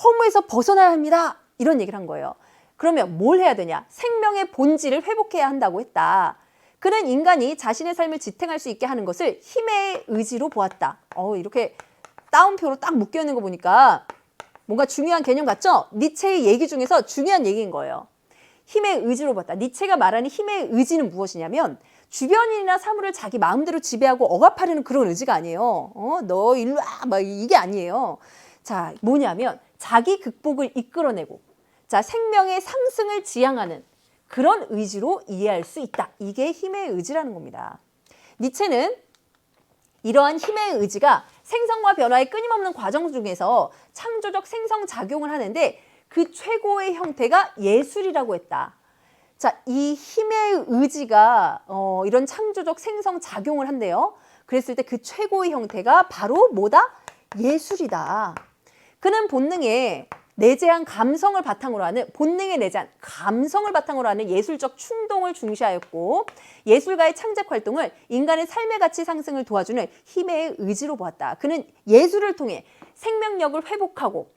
허무에서 벗어나야 합니다. 이런 얘기를 한 거예요. 그러면 뭘 해야 되냐? 생명의 본질을 회복해야 한다고 했다. 그는 인간이 자신의 삶을 지탱할 수 있게 하는 것을 힘의 의지로 보았다. 이렇게 따옴표로 딱 묶여 있는 거 보니까 뭔가 중요한 개념 같죠? 니체의 얘기 중에서 중요한 얘기인 거예요. 힘의 의지로 봤다. 니체가 말하는 힘의 의지는 무엇이냐면 주변인이나 사물을 자기 마음대로 지배하고 억압하려는 그런 의지가 아니에요. 너 일로 와! 막 이게 아니에요. 자, 뭐냐면 자기 극복을 이끌어내고 자, 생명의 상승을 지향하는 그런 의지로 이해할 수 있다. 이게 힘의 의지라는 겁니다. 니체는 이러한 힘의 의지가 생성과 변화의 끊임없는 과정 중에서 창조적 생성작용을 하는데 그 최고의 형태가 예술이라고 했다. 자, 이 힘의 의지가 이런 창조적 생성작용을 한대요. 그랬을 때 그 최고의 형태가 바로 뭐다? 예술이다. 그는 본능에 내재한 감성을 바탕으로 하는 예술적 충동을 중시하였고 예술가의 창작 활동을 인간의 삶의 가치 상승을 도와주는 힘의 의지로 보았다. 그는 예술을 통해 생명력을 회복하고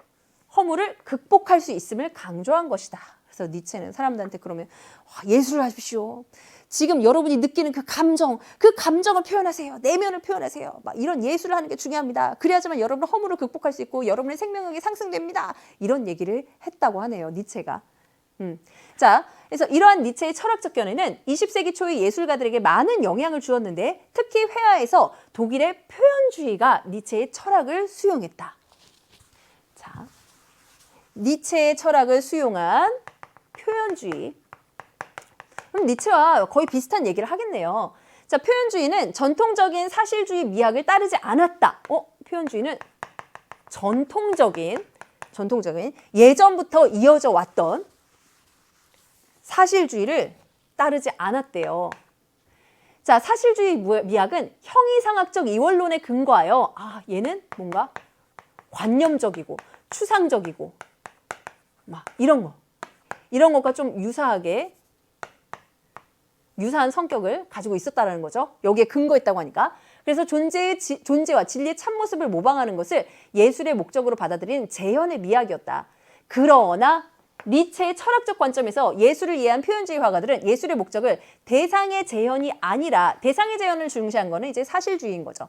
허물을 극복할 수 있음을 강조한 것이다. 그래서 니체는 사람들한테 그러면 예술을 하십시오. 지금 여러분이 느끼는 그 감정을 표현하세요. 내면을 표현하세요. 막 이런 예술을 하는 게 중요합니다. 그래야지만 여러분의 허물을 극복할 수 있고 여러분의 생명력이 상승됩니다. 이런 얘기를 했다고 하네요. 니체가. 자, 그래서 이러한 니체의 철학적 견해는 20세기 초의 예술가들에게 많은 영향을 주었는데 특히 회화에서 독일의 표현주의가 니체의 철학을 수용했다. 자, 니체의 철학을 수용한 표현주의. 그럼 니체와 거의 비슷한 얘기를 하겠네요. 자, 표현주의는 전통적인 사실주의 미학을 따르지 않았다. 표현주의는 전통적인 예전부터 이어져 왔던 사실주의를 따르지 않았대요. 자, 사실주의 미학은 형이상학적 이원론에 근거하여 얘는 뭔가 관념적이고 추상적이고 막 이런 것과 좀 유사한 성격을 가지고 있었다는 거죠. 여기에 근거했다고 하니까. 그래서 존재와 진리의 참모습을 모방하는 것을 예술의 목적으로 받아들인 재현의 미학이었다. 그러나 니체의 철학적 관점에서 예술을 이해한 표현주의 화가들은 예술의 목적을 대상의 재현이 아니라 대상의 재현을 중시한 거는 이제 사실주의인 거죠.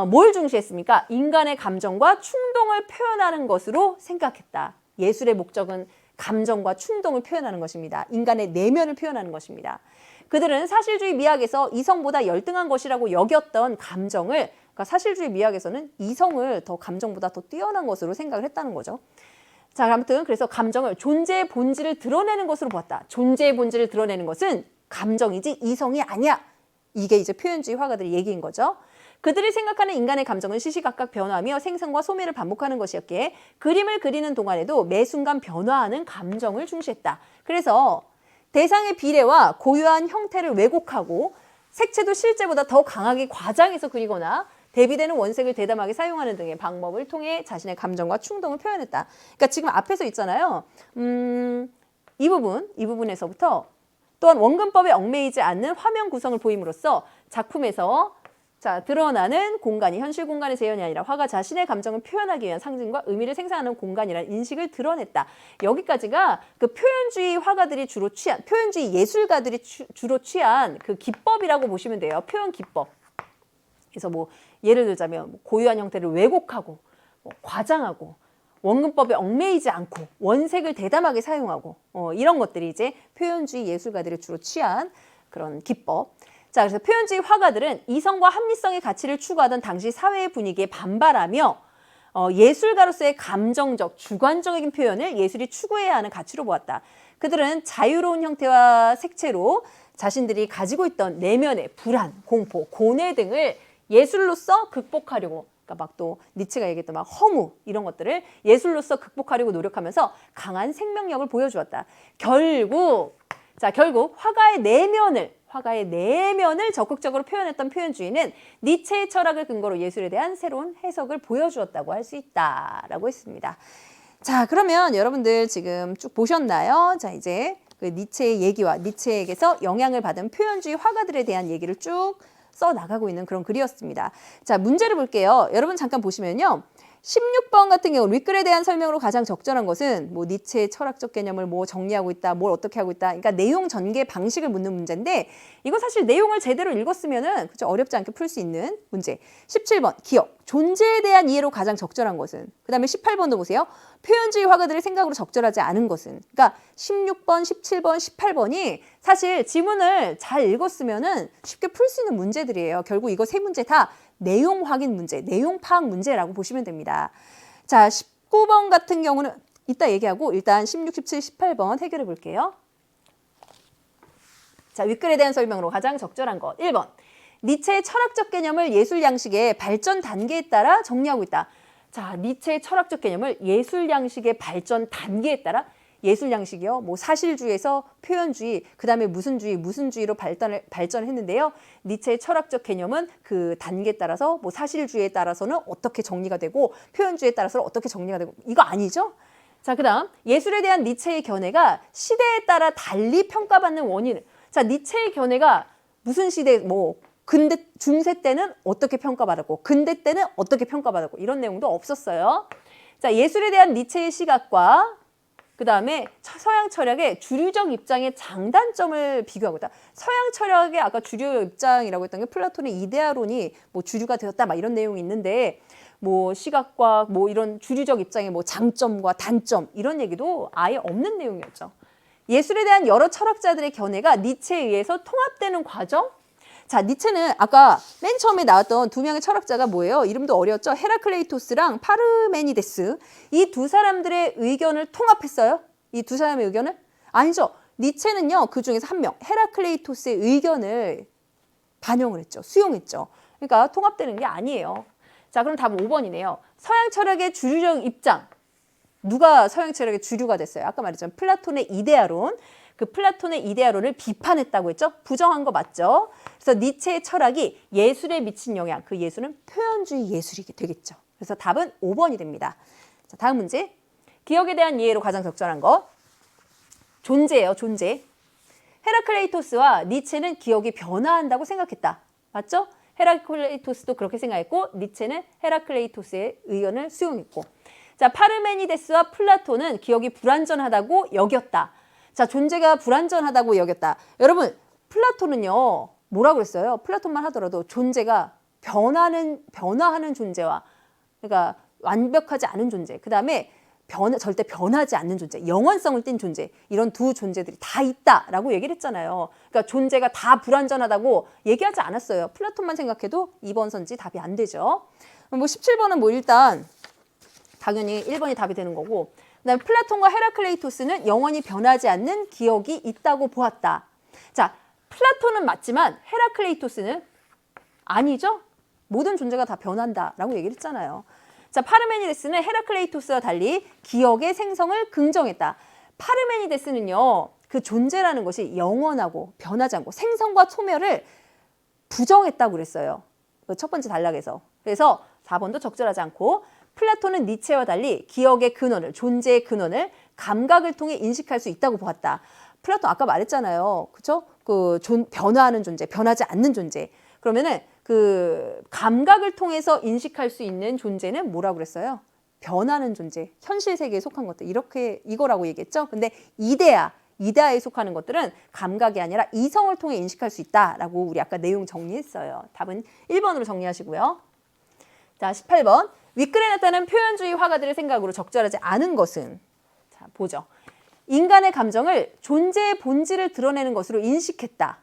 뭘 중시했습니까? 인간의 감정과 충동을 표현하는 것으로 생각했다. 예술의 목적은 감정과 충동을 표현하는 것입니다. 인간의 내면을 표현하는 것입니다. 그들은 사실주의 미학에서 이성보다 열등한 것이라고 여겼던 감정을, 그러니까 사실주의 미학에서는 이성을 더 감정보다 더 뛰어난 것으로 생각을 했다는 거죠. 자, 아무튼 그래서 감정을 존재의 본질을 드러내는 것으로 보았다. 존재의 본질을 드러내는 것은 감정이지 이성이 아니야. 이게 이제 표현주의 화가들의 얘기인 거죠. 그들이 생각하는 인간의 감정은 시시각각 변화하며 생성과 소멸을 반복하는 것이었기에 그림을 그리는 동안에도 매 순간 변화하는 감정을 중시했다. 그래서 대상의 비례와 고유한 형태를 왜곡하고 색채도 실제보다 더 강하게 과장해서 그리거나 대비되는 원색을 대담하게 사용하는 등의 방법을 통해 자신의 감정과 충동을 표현했다. 그러니까 지금 앞에서 있잖아요. 이 부분에서부터 또한 원근법에 얽매이지 않는 화면 구성을 보임으로써 작품에서 드러나는 공간이 현실 공간의 재현이 아니라 화가 자신의 감정을 표현하기 위한 상징과 의미를 생산하는 공간이라는 인식을 드러냈다. 여기까지가 그 표현주의 화가들이 주로 취한, 표현주의 예술가들이 주로 취한 그 기법이라고 보시면 돼요. 표현 기법. 그래서 뭐 예를 들자면 고유한 형태를 왜곡하고 과장하고 원근법에 얽매이지 않고 원색을 대담하게 사용하고 이런 것들이 이제 표현주의 예술가들이 주로 취한 그런 기법. 자, 그래서 표현주의 화가들은 이성과 합리성의 가치를 추구하던 당시 사회의 분위기에 반발하며 예술가로서의 감정적, 주관적인 표현을 예술이 추구해야 하는 가치로 보았다. 그들은 자유로운 형태와 색채로 자신들이 가지고 있던 내면의 불안, 공포, 고뇌 등을 예술로서 극복하려고, 그러니까 막 또 니체가 얘기했던 막 허무 이런 것들을 예술로서 극복하려고 노력하면서 강한 생명력을 보여주었다. 결국 화가의 내면을 적극적으로 표현했던 표현주의는 니체의 철학을 근거로 예술에 대한 새로운 해석을 보여주었다고 할 수 있다라고 했습니다. 자, 그러면 여러분들 지금 쭉 보셨나요? 자, 이제 그 니체의 얘기와 니체에게서 영향을 받은 표현주의 화가들에 대한 얘기를 쭉 써나가고 있는 그런 글이었습니다. 자, 문제를 볼게요. 여러분 잠깐 보시면요. 16번 같은 경우 윗글에 대한 설명으로 가장 적절한 것은 뭐 니체의 철학적 개념을 뭐 정리하고 있다, 뭘 어떻게 하고 있다. 그러니까 내용 전개 방식을 묻는 문제인데 이거 사실 내용을 제대로 읽었으면은 그죠? 어렵지 않게 풀 수 있는 문제. 17번 기억. 존재에 대한 이해로 가장 적절한 것은. 그다음에 18번도 보세요. 표현주의 화가들의 생각으로 적절하지 않은 것은. 그러니까 16번, 17번, 18번이 사실 지문을 잘 읽었으면은 쉽게 풀 수 있는 문제들이에요. 결국 이거 세 문제 다 내용 확인 문제, 내용 파악 문제라고 보시면 됩니다. 자, 19번 같은 경우는 이따 얘기하고 일단 16, 17, 18번 해결해 볼게요. 자, 윗글에 대한 설명으로 가장 적절한 것. 1번. 니체의 철학적 개념을 예술 양식의 발전 단계에 따라 정리하고 있다. 자, 니체의 철학적 개념을 예술 양식의 발전 단계에 따라 예술 양식이요. 뭐 사실주의에서 표현주의, 그다음에 무슨 주의로 발전했는데요. 니체의 철학적 개념은 그 단계에 따라서 뭐 사실주의에 따라서는 어떻게 정리가 되고 표현주의에 따라서는 어떻게 정리가 되고 이거 아니죠? 자, 그다음 예술에 대한 니체의 견해가 시대에 따라 달리 평가받는 원인. 자, 니체의 견해가 무슨 시대 뭐 근대 중세 때는 어떻게 평가받았고 근대 때는 어떻게 평가받았고 이런 내용도 없었어요. 자, 예술에 대한 니체의 시각과 그다음에 서양 철학의 주류적 입장의 장단점을 비교하고 있다. 서양 철학의 아까 주류 입장이라고 했던 게 플라톤의 이데아론이 뭐 주류가 되었다 막 이런 내용이 있는데 뭐 시각과 뭐 이런 주류적 입장의 뭐 장점과 단점 이런 얘기도 아예 없는 내용이었죠. 예술에 대한 여러 철학자들의 견해가 니체에 의해서 통합되는 과정. 자, 니체는 아까 맨 처음에 나왔던 두 명의 철학자가 뭐예요? 이름도 어려웠죠? 헤라클레이토스랑 파르메니데스. 이 두 사람들의 의견을 통합했어요? 이 두 사람의 의견을? 아니죠. 니체는요, 그 중에서 한 명, 헤라클레이토스의 의견을 반영을 했죠. 수용했죠. 그러니까 통합되는 게 아니에요. 자, 그럼 답은 5번이네요. 서양 철학의 주류적 입장. 누가 서양 철학의 주류가 됐어요? 아까 말했잖아요. 플라톤의 이데아론. 그 플라톤의 이데아론을 비판했다고 했죠. 부정한 거 맞죠? 그래서 니체의 철학이 예술에 미친 영향, 그 예술은 표현주의 예술이 되겠죠. 그래서 답은 5번이 됩니다. 자, 다음 문제. 기억에 대한 이해로 가장 적절한 거. 존재예요, 존재. 헤라클레이토스와 니체는 기억이 변화한다고 생각했다. 맞죠? 헤라클레이토스도 그렇게 생각했고 니체는 헤라클레이토스의 의견을 수용했고, 자, 파르메니데스와 플라톤은 기억이 불완전하다고 여겼다. 자, 존재가 불완전하다고 여겼다. 여러분, 플라톤은요 뭐라고 그랬어요? 플라톤만 하더라도 존재가 변화하는 존재와, 그러니까 완벽하지 않은 존재, 그 다음에 절대 변하지 않는 존재, 영원성을 띤 존재, 이런 두 존재들이 다 있다라고 얘기를 했잖아요. 그러니까 존재가 다 불완전하다고 얘기하지 않았어요. 플라톤만 생각해도 2번 선지 답이 안 되죠. 뭐 17번은 뭐 일단 당연히 1번이 답이 되는 거고, 그다음에 플라톤과 헤라클레이토스는 영원히 변하지 않는 기억이 있다고 보았다. 자, 플라톤은 맞지만 헤라클레이토스는 아니죠? 모든 존재가 다 변한다라고 얘기를 했잖아요. 자, 파르메니데스는 헤라클레이토스와 달리 기억의 생성을 긍정했다. 파르메니데스는요, 그 존재라는 것이 영원하고 변하지 않고 생성과 소멸을 부정했다고 그랬어요. 그 첫 번째 단락에서. 그래서 4번도 적절하지 않고, 플라톤은 니체와 달리 기억의 근원을, 존재의 근원을 감각을 통해 인식할 수 있다고 보았다. 플라톤 아까 말했잖아요. 그렇죠? 변화하는 존재, 변하지 않는 존재. 그러면은 그 감각을 통해서 인식할 수 있는 존재는 뭐라고 그랬어요? 변하는 존재, 현실 세계에 속한 것들, 이렇게 이거라고 얘기했죠. 근데 이데아에 속하는 것들은 감각이 아니라 이성을 통해 인식할 수 있다라고 우리 아까 내용 정리했어요. 답은 1번으로 정리하시고요. 자, 18번. 윗글에 나타난 표현주의 화가들의 생각으로 적절하지 않은 것은? 자, 보죠. 인간의 감정을 존재의 본질을 드러내는 것으로 인식했다.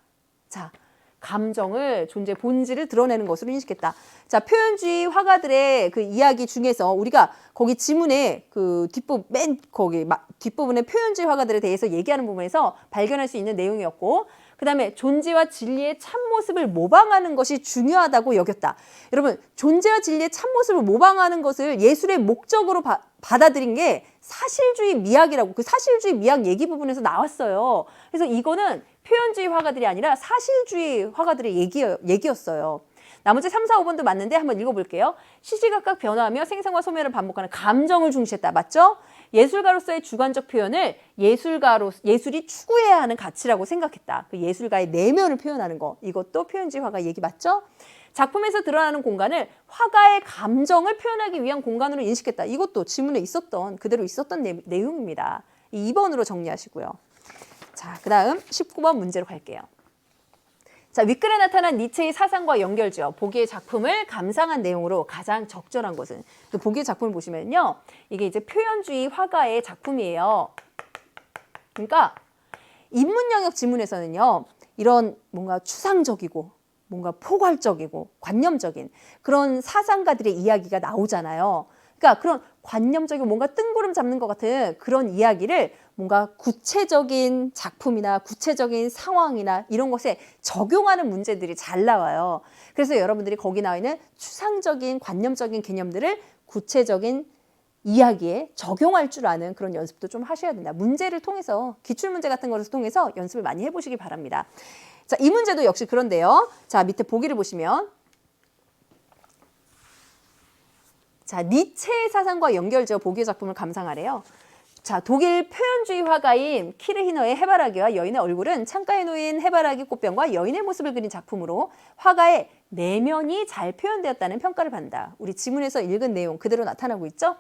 자, 감정을 존재의 본질을 드러내는 것으로 인식했다. 자, 표현주의 화가들의 그 이야기 중에서 우리가 거기 지문에 그 뒷부분에 표현주의 화가들에 대해서 얘기하는 부분에서 발견할 수 있는 내용이었고, 그 다음에 존재와 진리의 참모습을 모방하는 것이 중요하다고 여겼다. 여러분, 존재와 진리의 참모습을 모방하는 것을 예술의 목적으로 받아들인 게 사실주의 미학이라고, 그 사실주의 미학 얘기 부분에서 나왔어요. 그래서 이거는 표현주의 화가들이 아니라 사실주의 화가들의 얘기였어요. 나머지 3, 4, 5번도 맞는데 한번 읽어볼게요. 시시각각 변화하며 생성과 소멸을 반복하는 감정을 중시했다. 맞죠? 예술가로서의 주관적 표현을 예술이 추구해야 하는 가치라고 생각했다. 그 예술가의 내면을 표현하는 거. 이것도 표현주의 화가 얘기 맞죠? 작품에서 드러나는 공간을 화가의 감정을 표현하기 위한 공간으로 인식했다. 이것도 지문에 그대로 있었던 내용입니다. 2번으로 정리하시고요. 자, 그 다음 19번 문제로 갈게요. 자, 윗글에 나타난 니체의 사상과 연결지어 보기의 작품을 감상한 내용으로 가장 적절한 것은? 보기의 작품을 보시면요, 이게 이제 표현주의 화가의 작품이에요. 그러니까 인문 영역 지문에서는요, 이런 뭔가 추상적이고 뭔가 포괄적이고 관념적인 그런 사상가들의 이야기가 나오잖아요. 그러니까 그런 관념적이고 뭔가 뜬구름 잡는 것 같은 그런 이야기를 뭔가 구체적인 작품이나 구체적인 상황이나 이런 것에 적용하는 문제들이 잘 나와요. 그래서 여러분들이 거기 나와 있는 추상적인 관념적인 개념들을 구체적인 이야기에 적용할 줄 아는 그런 연습도 좀 하셔야 된다. 문제를 통해서, 기출문제 같은 것을 통해서 연습을 많이 해보시기 바랍니다. 자, 이 문제도 역시 그런데요. 자, 밑에 보기를 보시면, 자, 니체의 사상과 연결지어 보기의 작품을 감상하래요. 자, 독일 표현주의 화가인 키르히너의 해바라기와 여인의 얼굴은 창가에 놓인 해바라기 꽃병과 여인의 모습을 그린 작품으로 화가의 내면이 잘 표현되었다는 평가를 받는다. 우리 지문에서 읽은 내용 그대로 나타나고 있죠?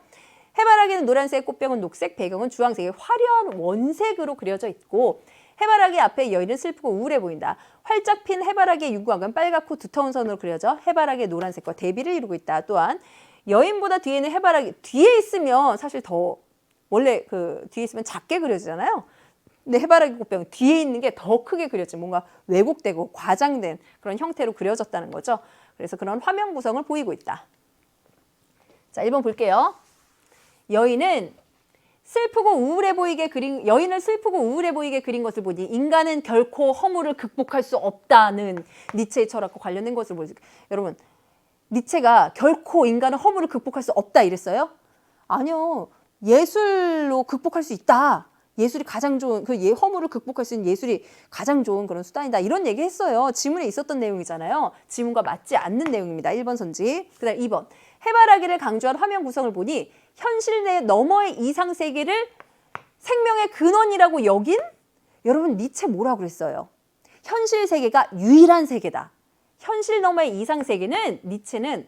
해바라기는 노란색, 꽃병은 녹색, 배경은 주황색의 화려한 원색으로 그려져 있고, 해바라기 앞에 여인은 슬프고 우울해 보인다. 활짝 핀 해바라기의 윤곽은 빨갛고 두터운 선으로 그려져 해바라기의 노란색과 대비를 이루고 있다. 또한 여인보다 뒤에 있는 해바라기, 뒤에 있으면 사실 더, 원래 그 뒤에 있으면 작게 그려지잖아요. 근데 해바라기 꽃병 뒤에 있는 게 더 크게 그려지, 뭔가 왜곡되고 과장된 그런 형태로 그려졌다는 거죠. 그래서 그런 화면 구성을 보이고 있다. 자, 1번 볼게요. 여인을 슬프고 우울해 보이게 그린 것을 보니 인간은 결코 허물을 극복할 수 없다는 니체의 철학과 관련된 것을 보여요. 여러분, 니체가 결코 인간은 허물을 극복할 수 없다 이랬어요? 아니요. 예술로 극복할 수 있다. 예술이 가장 좋은 허물을 극복할 수 있는 예술이 가장 좋은 그런 수단이다. 이런 얘기 했어요. 지문에 있었던 내용이잖아요. 지문과 맞지 않는 내용입니다. 1번 선지. 그다음 2번. 해바라기를 강조한 화면 구성을 보니 현실 내 너머의 이상 세계를 생명의 근원이라고 여긴? 여러분 니체 뭐라고 그랬어요? 현실 세계가 유일한 세계다. 현실 너머의 이상 세계는 니체는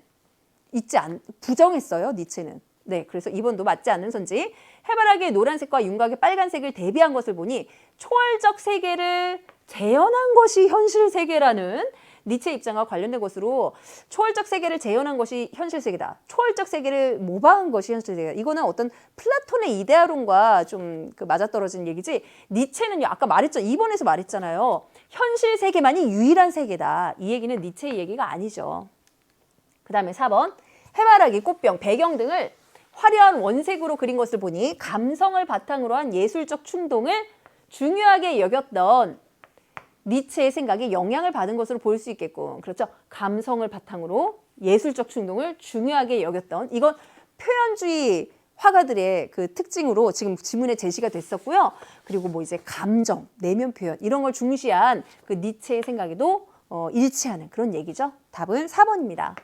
부정했어요. 니체는. 네, 그래서 2번도 맞지 않는 선지. 해바라기의 노란색과 윤곽의 빨간색을 대비한 것을 보니 초월적 세계를 재현한 것이 현실 세계라는 니체 입장과 관련된 것으로 초월적 세계를 재현한 것이 현실 세계다. 초월적 세계를 모방한 것이 현실 세계다. 이거는 어떤 플라톤의 이데아론과 좀 맞아떨어진 얘기지. 니체는요, 아까 말했죠. 2번에서 말했잖아요. 현실 세계만이 유일한 세계다. 이 얘기는 니체의 얘기가 아니죠. 그 다음에 4번. 해바라기, 꽃병, 배경 등을 화려한 원색으로 그린 것을 보니 감성을 바탕으로 한 예술적 충동을 중요하게 여겼던 니체의 생각이 영향을 받은 것으로 볼 수 있겠고, 그렇죠? 감성을 바탕으로 예술적 충동을 중요하게 여겼던, 이건 표현주의 화가들의 그 특징으로 지금 지문에 제시가 됐었고요. 그리고 뭐 이제 감정, 내면 표현 이런 걸 중시한 그 니체의 생각에도 일치하는 그런 얘기죠. 답은 4번입니다.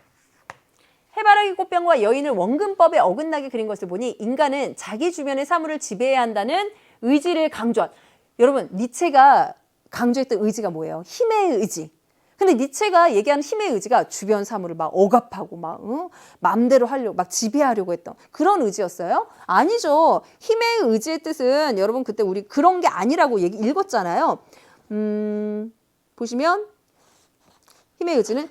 해바라기 꽃병과 여인을 원근법에 어긋나게 그린 것을 보니 인간은 자기 주변의 사물을 지배해야 한다는 의지를 강조한, 여러분 니체가 강조했던 의지가 뭐예요? 힘의 의지. 근데 니체가 얘기하는 힘의 의지가 주변 사물을 막 억압하고 막 마음대로 하려고 막 지배하려고 했던 그런 의지였어요? 아니죠. 힘의 의지의 뜻은 여러분 그때 우리 그런 게 아니라고 읽었잖아요. 보시면 힘의 의지는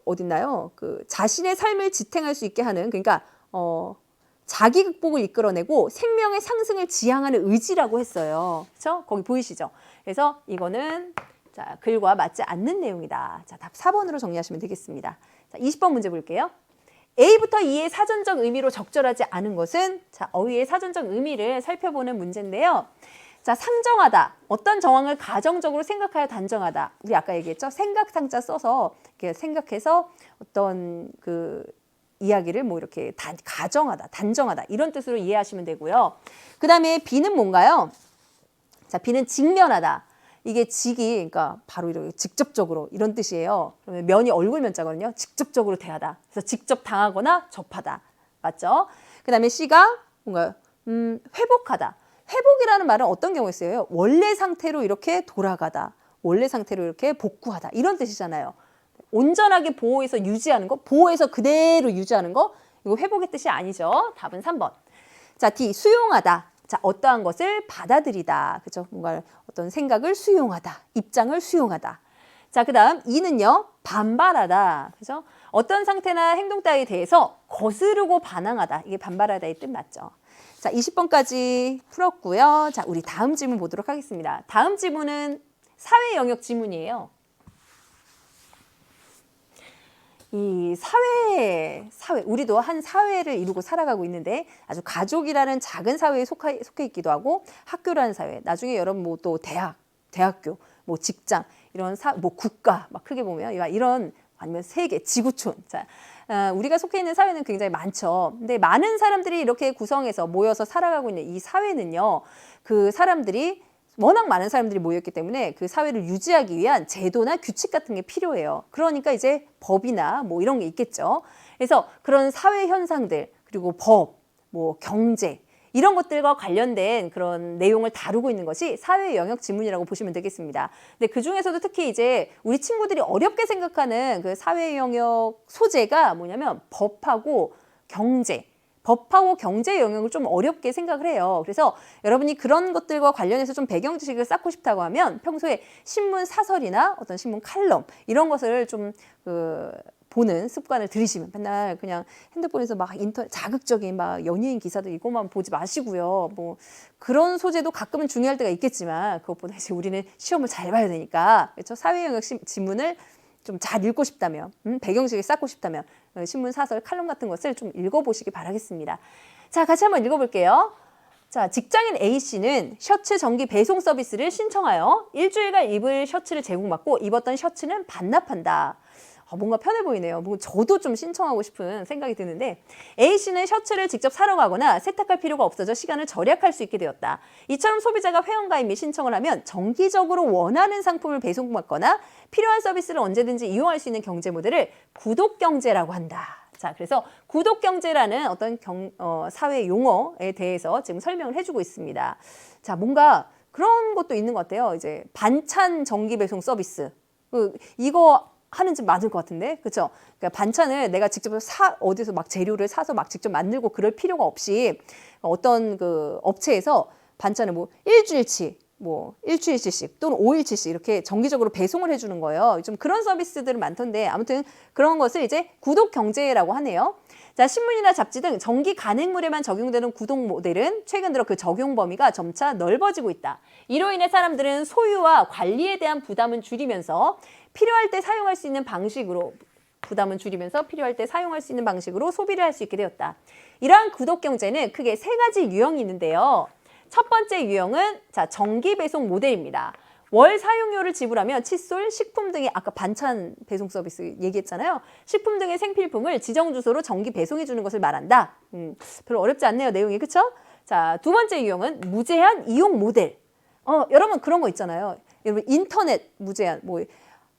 어딨나요? 자신의 삶을 지탱할 수 있게 하는, 그러니까 자기 극복을 이끌어내고 생명의 상승을 지향하는 의지라고 했어요. 그렇죠? 거기 보이시죠? 그래서 이거는 자, 글과 맞지 않는 내용이다. 자, 답 4번으로 정리하시면 되겠습니다. 자, 20번 문제 볼게요. A부터 E의 사전적 의미로 적절하지 않은 것은, 자, 어휘의 사전적 의미를 살펴보는 문제인데요. 자, 상정하다. 어떤 정황을 가정적으로 생각하여 단정하다. 우리 아까 얘기했죠? 생각상자 써서 이렇게 생각해서 어떤 이야기를 뭐 이렇게 가정하다, 단정하다 이런 뜻으로 이해하시면 되고요. 그 다음에 B는 뭔가요? 자, B는 직면하다. 이게 직이 그러니까 바로 이렇게 직접적으로 이런 뜻이에요. 그러면 면이 얼굴 면자거든요. 직접적으로 대하다. 그래서 직접 당하거나 접하다. 맞죠? 그 다음에 C가 뭔가요? 회복하다. 회복이라는 말은 어떤 경우에 쓰여요? 원래 상태로 이렇게 돌아가다. 원래 상태로 이렇게 복구하다. 이런 뜻이잖아요. 온전하게 보호해서 유지하는 거, 보호해서 그대로 유지하는 거, 이거 회복의 뜻이 아니죠. 답은 3번. 자, D, 수용하다. 자, 어떠한 것을 받아들이다. 그죠? 뭔가 어떤 생각을 수용하다. 입장을 수용하다. 자, 그 다음 E는요, 반발하다. 그죠? 어떤 상태나 행동 따위에 대해서 거스르고 반항하다. 이게 반발하다의 뜻 맞죠? 자, 20번까지 풀었고요. 자, 우리 다음 질문 보도록 하겠습니다. 다음 질문은 사회 영역 지문이에요. 이 사회, 우리도 한 사회를 이루고 살아가고 있는데 아주 가족이라는 작은 사회에 속해 있기도 하고 학교라는 사회, 나중에 여러분 뭐 또 대학교, 뭐 직장, 이런 뭐 국가, 막 크게 보면 이런 아니면 세계, 지구촌. 자, 우리가 속해 있는 사회는 굉장히 많죠. 근데 많은 사람들이 이렇게 구성해서 모여서 살아가고 있는 이 사회는요, 그 사람들이 워낙 많은 사람들이 모였기 때문에 그 사회를 유지하기 위한 제도나 규칙 같은 게 필요해요. 그러니까 이제 법이나 뭐 이런 게 있겠죠. 그래서 그런 사회 현상들, 그리고 법, 뭐 경제, 이런 것들과 관련된 그런 내용을 다루고 있는 것이 사회 영역 지문이라고 보시면 되겠습니다. 근데 그 중에서도 특히 이제 우리 친구들이 어렵게 생각하는 그 사회 영역 소재가 뭐냐면 법하고 경제, 법하고 경제 영역을 좀 어렵게 생각을 해요. 그래서 여러분이 그런 것들과 관련해서 좀 배경 지식을 쌓고 싶다고 하면 평소에 신문 사설이나 어떤 신문 칼럼 이런 것을 좀 보는 습관을 들이시면, 맨날 그냥 핸드폰에서 막 자극적인 막 연예인 기사들 이것만 보지 마시고요. 뭐 그런 소재도 가끔은 중요할 때가 있겠지만 그것보다 이제 우리는 시험을 잘 봐야 되니까, 그렇죠? 사회 영역 지문을 좀 잘 읽고 싶다면, 배경지식을 쌓고 싶다면 신문, 사설, 칼럼 같은 것을 좀 읽어보시기 바라겠습니다. 자, 같이 한번 읽어볼게요. 자, 직장인 A씨는 셔츠 정기 배송 서비스를 신청하여 일주일간 입을 셔츠를 제공받고 입었던 셔츠는 반납한다. 뭔가 편해 보이네요. 뭐 저도 좀 신청하고 싶은 생각이 드는데 A씨는 셔츠를 직접 사러 가거나 세탁할 필요가 없어져 시간을 절약할 수 있게 되었다. 이처럼 소비자가 회원가입 및 신청을 하면 정기적으로 원하는 상품을 배송받거나 필요한 서비스를 언제든지 이용할 수 있는 경제 모델을 구독경제라고 한다. 자, 그래서 구독경제라는 어떤 사회 용어에 대해서 지금 설명을 해주고 있습니다. 자, 뭔가 그런 것도 있는 것 같아요. 이제 반찬 정기 배송 서비스. 이거 하는 집 많을 것 같은데, 그렇죠? 그러니까 반찬을 내가 직접 어디서 막 재료를 사서 막 직접 만들고 그럴 필요가 없이 어떤 그 업체에서 반찬을 뭐 일주일치, 뭐 일주일치씩 또는 5일치씩 이렇게 정기적으로 배송을 해주는 거예요. 좀 그런 서비스들은 많던데 아무튼 그런 것을 이제 구독 경제라고 하네요. 자, 신문이나 잡지 등 정기 간행물에만 적용되는 구독 모델은 최근 들어 그 적용 범위가 점차 넓어지고 있다. 이로 인해 사람들은 소유와 관리에 대한 부담은 줄이면서 필요할 때 사용할 수 있는 방식으로 소비를 할 수 있게 되었다. 이러한 구독 경제는 크게 세 가지 유형이 있는데요. 첫 번째 유형은 정기 배송 모델입니다. 월 사용료를 지불하면 칫솔, 식품 등의 아까 반찬 배송 서비스 얘기했잖아요. 식품 등의 생필품을 지정 주소로 정기 배송해 주는 것을 말한다. 별로 어렵지 않네요, 내용이. 그렇죠? 자, 두 번째 유형은 무제한 이용 모델. 여러분 그런 거 있잖아요. 여러분 인터넷 무제한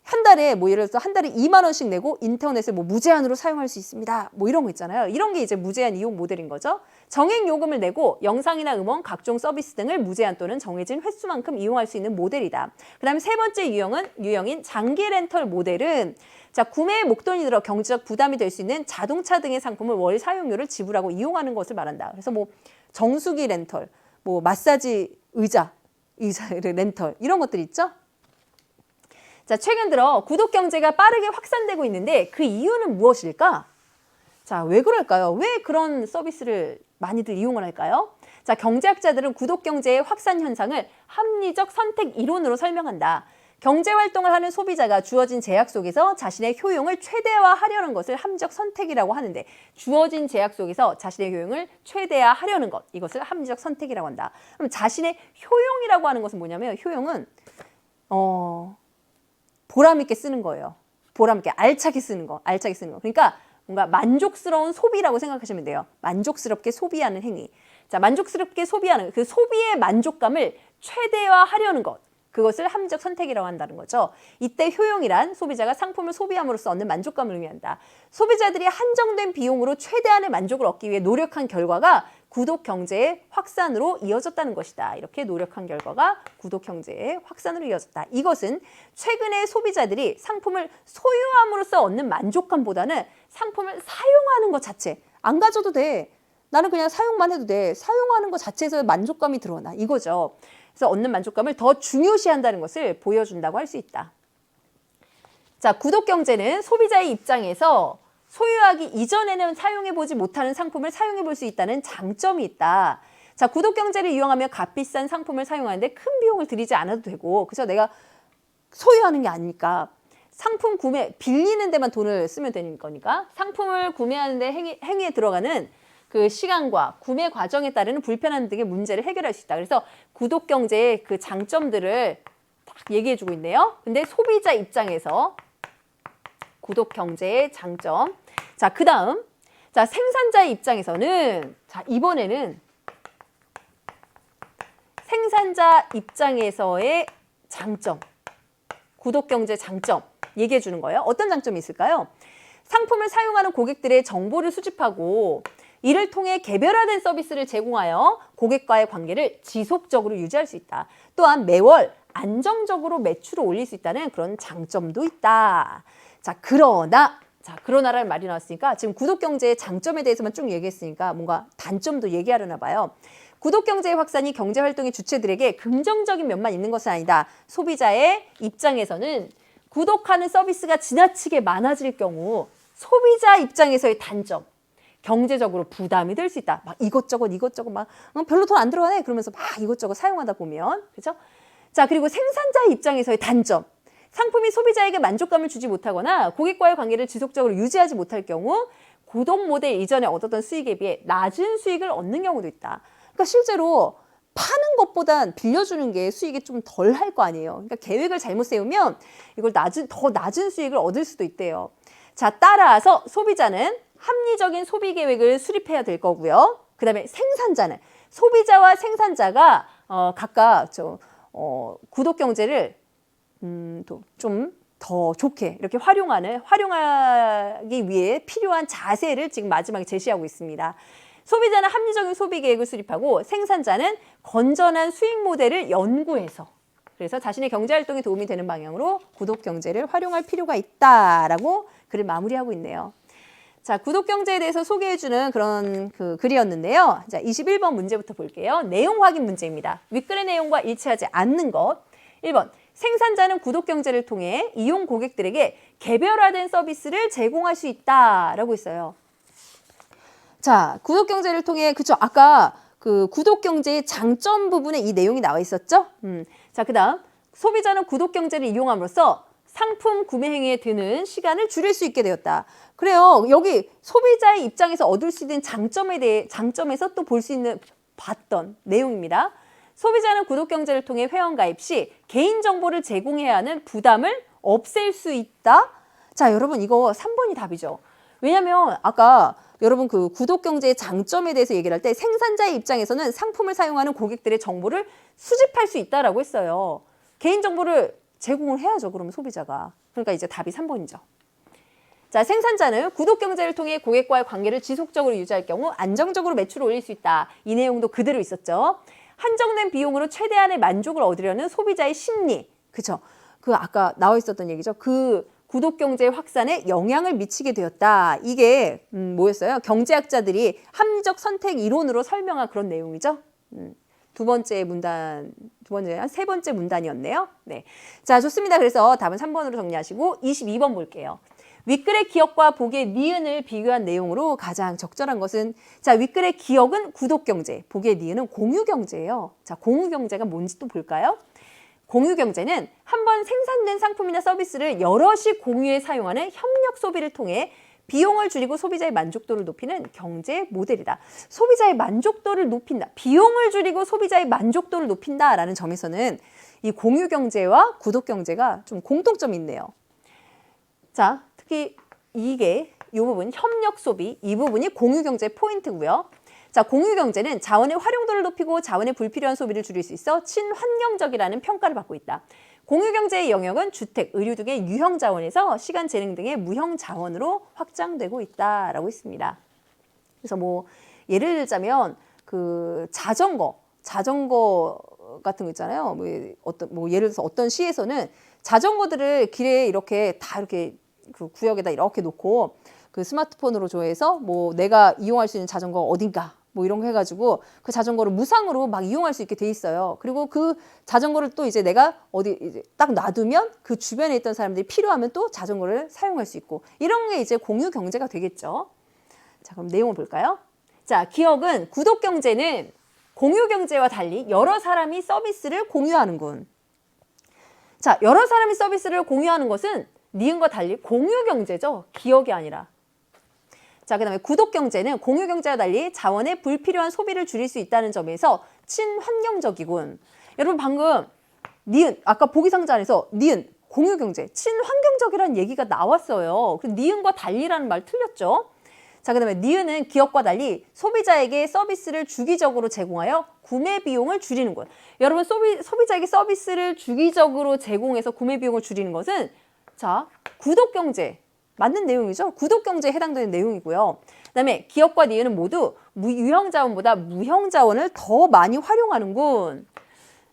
한 달에 예를 들어서 한 달에 2만 원씩 내고 인터넷을 무제한으로 사용할 수 있습니다. 이런 거 있잖아요. 이런 게 이제 무제한 이용 모델인 거죠. 정액 요금을 내고 영상이나 음원, 각종 서비스 등을 무제한 또는 정해진 횟수만큼 이용할 수 있는 모델이다. 그다음에 세 번째 유형인 장기 렌털 모델은 구매에 목돈이 들어 경제적 부담이 될 수 있는 자동차 등의 상품을 월 사용료를 지불하고 이용하는 것을 말한다. 그래서 정수기 렌털, 마사지 의자 렌털 이런 것들 있죠. 자, 최근 들어 구독 경제가 빠르게 확산되고 있는데 그 이유는 무엇일까? 자, 왜 그럴까요? 왜 그런 서비스를 많이들 이용을 할까요? 자, 경제학자들은 구독 경제의 확산 현상을 합리적 선택 이론으로 설명한다. 경제 활동을 하는 소비자가 주어진 제약 속에서 자신의 효용을 최대화하려는 것을 합리적 선택이라고 하는데, 주어진 제약 속에서 자신의 효용을 최대화하려는 것, 이것을 합리적 선택이라고 한다. 그럼 자신의 효용이라고 하는 것은 뭐냐면, 효용은 보람 있게 쓰는 거예요. 보람 있게 알차게 쓰는 거. 그러니까 뭔가 만족스러운 소비라고 생각하시면 돼요. 만족스럽게 소비하는 행위. 자, 만족스럽게 소비하는 그 소비의 만족감을 최대화하려는 것. 그것을 합리적 선택이라고 한다는 거죠. 이때 효용이란 소비자가 상품을 소비함으로써 얻는 만족감을 의미한다. 소비자들이 한정된 비용으로 최대한의 만족을 얻기 위해 노력한 결과가 구독 경제의 확산으로 이어졌다는 것이다. 이렇게 노력한 결과가 구독 경제의 확산으로 이어졌다. 이것은 최근에 소비자들이 상품을 소유함으로써 얻는 만족감보다는 상품을 사용하는 것 자체, 안 가져도 돼. 나는 그냥 사용만 해도 돼. 사용하는 것 자체에서 만족감이 드러나. 이거죠. 그래서 얻는 만족감을 더 중요시한다는 것을 보여준다고 할 수 있다. 자, 구독 경제는 소비자의 입장에서 소유하기 이전에는 사용해보지 못하는 상품을 사용해볼 수 있다는 장점이 있다. 자, 구독 경제를 이용하면 값비싼 상품을 사용하는데 큰 비용을 들이지 않아도 되고, 그래서 내가 소유하는 게 아니니까 상품 구매, 빌리는 데만 돈을 쓰면 되는 거니까 상품을 구매하는데 행위에 들어가는 그 시간과 구매 과정에 따르는 불편함 등의 문제를 해결할 수 있다. 그래서 구독 경제의 그 장점들을 딱 얘기해주고 있네요. 근데 소비자 입장에서 구독 경제의 장점. 자, 그 다음. 자, 생산자의 입장에서는, 자, 이번에는 생산자 입장에서의 장점. 구독 경제 장점. 얘기해 주는 거예요. 어떤 장점이 있을까요? 상품을 사용하는 고객들의 정보를 수집하고 이를 통해 개별화된 서비스를 제공하여 고객과의 관계를 지속적으로 유지할 수 있다. 또한 매월 안정적으로 매출을 올릴 수 있다는 그런 장점도 있다. 자, 그러나라는 말이 나왔으니까 지금 구독 경제의 장점에 대해서만 쭉 얘기했으니까 뭔가 단점도 얘기하려나 봐요. 구독 경제의 확산이 경제 활동의 주체들에게 긍정적인 면만 있는 것은 아니다. 소비자의 입장에서는 구독하는 서비스가 지나치게 많아질 경우 소비자 입장에서의 단점, 경제적으로 부담이 될 수 있다. 막 이것저것 막 별로 돈 안 들어가네. 그러면서 막 이것저것 사용하다 보면, 그렇죠? 자, 그리고 생산자의 입장에서의 단점. 상품이 소비자에게 만족감을 주지 못하거나 고객과의 관계를 지속적으로 유지하지 못할 경우 구독 모델 이전에 얻었던 수익에 비해 낮은 수익을 얻는 경우도 있다. 그러니까 실제로 파는 것보단 빌려주는 게 수익이 좀 덜 할 거 아니에요. 그러니까 계획을 잘못 세우면 이걸 더 낮은 수익을 얻을 수도 있대요. 자, 따라서 소비자는 합리적인 소비 계획을 수립해야 될 거고요. 그 다음에 생산자는 소비자와 생산자가 각각 구독 경제를 좀 더 좋게 이렇게 활용하기 위해 필요한 자세를 지금 마지막에 제시하고 있습니다. 소비자는 합리적인 소비 계획을 수립하고 생산자는 건전한 수익 모델을 연구해서 그래서 자신의 경제 활동에 도움이 되는 방향으로 구독 경제를 활용할 필요가 있다라고 글을 마무리하고 있네요. 자, 구독 경제에 대해서 소개해주는 그런 글이었는데요. 자, 21번 문제부터 볼게요. 내용 확인 문제입니다. 윗글의 내용과 일치하지 않는 것. 1번. 생산자는 구독 경제를 통해 이용 고객들에게 개별화된 서비스를 제공할 수 있다라고 있어요. 자, 구독 경제를 통해 그쵸? 아까 그 구독 경제의 장점 부분에 이 내용이 나와 있었죠? 자, 그다음 소비자는 구독 경제를 이용함으로써 상품 구매 행위에 드는 시간을 줄일 수 있게 되었다. 그래요. 여기 소비자의 입장에서 얻을 수 있는 장점에서 또 볼 수 있는 봤던 내용입니다. 소비자는 구독 경제를 통해 회원 가입 시 개인 정보를 제공해야 하는 부담을 없앨 수 있다. 자, 여러분 이거 3번이 답이죠. 왜냐면 아까 여러분 그 구독 경제의 장점에 대해서 얘기를 할 때 생산자의 입장에서는 상품을 사용하는 고객들의 정보를 수집할 수 있다라고 했어요. 개인 정보를 제공을 해야죠. 그러면 소비자가. 그러니까 이제 답이 3번이죠. 자, 생산자는 구독 경제를 통해 고객과의 관계를 지속적으로 유지할 경우 안정적으로 매출을 올릴 수 있다. 이 내용도 그대로 있었죠. 한정된 비용으로 최대한의 만족을 얻으려는 소비자의 심리. 그쵸? 그 아까 나와 있었던 얘기죠. 그 구독 경제 확산에 영향을 미치게 되었다. 이게 뭐였어요? 경제학자들이 합리적 선택 이론으로 설명한 그런 내용이죠. 세 번째 문단이었네요. 네. 자, 좋습니다. 그래서 답은 3번으로 정리하시고 22번 볼게요. 윗글의 기억과 보기의 니은을 비교한 내용으로 가장 적절한 것은 자, 윗글의 기억은 구독 경제, 보기의 니은은 공유 경제예요. 자, 공유 경제가 뭔지 또 볼까요? 공유 경제는 한번 생산된 상품이나 서비스를 여럿이 공유해 사용하는 협력 소비를 통해 비용을 줄이고 소비자의 만족도를 높이는 경제 모델이다. 소비자의 만족도를 높인다. 비용을 줄이고 소비자의 만족도를 높인다라는 점에서는 이 공유 경제와 구독 경제가 좀 공통점이 있네요. 자, 특히 이 부분 협력 소비, 이 부분이 공유 경제 포인트고요. 자, 공유 경제는 자원의 활용도를 높이고 자원의 불필요한 소비를 줄일 수 있어 친환경적이라는 평가를 받고 있다. 공유 경제의 영역은 주택, 의료 등의 유형 자원에서 시간, 재능 등의 무형 자원으로 확장되고 있다라고 있습니다. 그래서 뭐 예를 들자면 그 자전거 같은 거 있잖아요. 예를 들어서 어떤 시에서는 자전거들을 길에 이렇게 다 이렇게 그 구역에다 이렇게 놓고 그 스마트폰으로 조회해서 뭐 내가 이용할 수 있는 자전거가 어딘가 뭐 이런 거 해가지고 그 자전거를 무상으로 막 이용할 수 있게 돼 있어요. 그리고 그 자전거를 또 이제 내가 어디 이제 딱 놔두면 그 주변에 있던 사람들이 필요하면 또 자전거를 사용할 수 있고 이런 게 이제 공유 경제가 되겠죠. 자, 그럼 내용을 볼까요? 자, 기억은 구독 경제는 공유 경제와 달리 여러 사람이 서비스를 공유하는군. 자, 여러 사람이 서비스를 공유하는 것은 니은과 달리 공유 경제죠. 기억이 아니라. 자, 그 다음에 구독 경제는 공유 경제와 달리 자원의 불필요한 소비를 줄일 수 있다는 점에서 친환경적이군. 여러분 방금 니은, 아까 보기 상자 안에서 니은, 공유 경제, 친환경적이라는 얘기가 나왔어요. 그 니은과 달리라는 말 틀렸죠? 자, 그 다음에 니은은 기업과 달리 소비자에게 서비스를 주기적으로 제공하여 구매 비용을 줄이는 것. 여러분 소비자에게 서비스를 주기적으로 제공해서 구매 비용을 줄이는 것은 자, 구독 경제 맞는 내용이죠. 구독 경제에 해당되는 내용이고요. 그다음에 기업과 니은은 모두 유형 자원보다 무형 자원을 더 많이 활용하는군.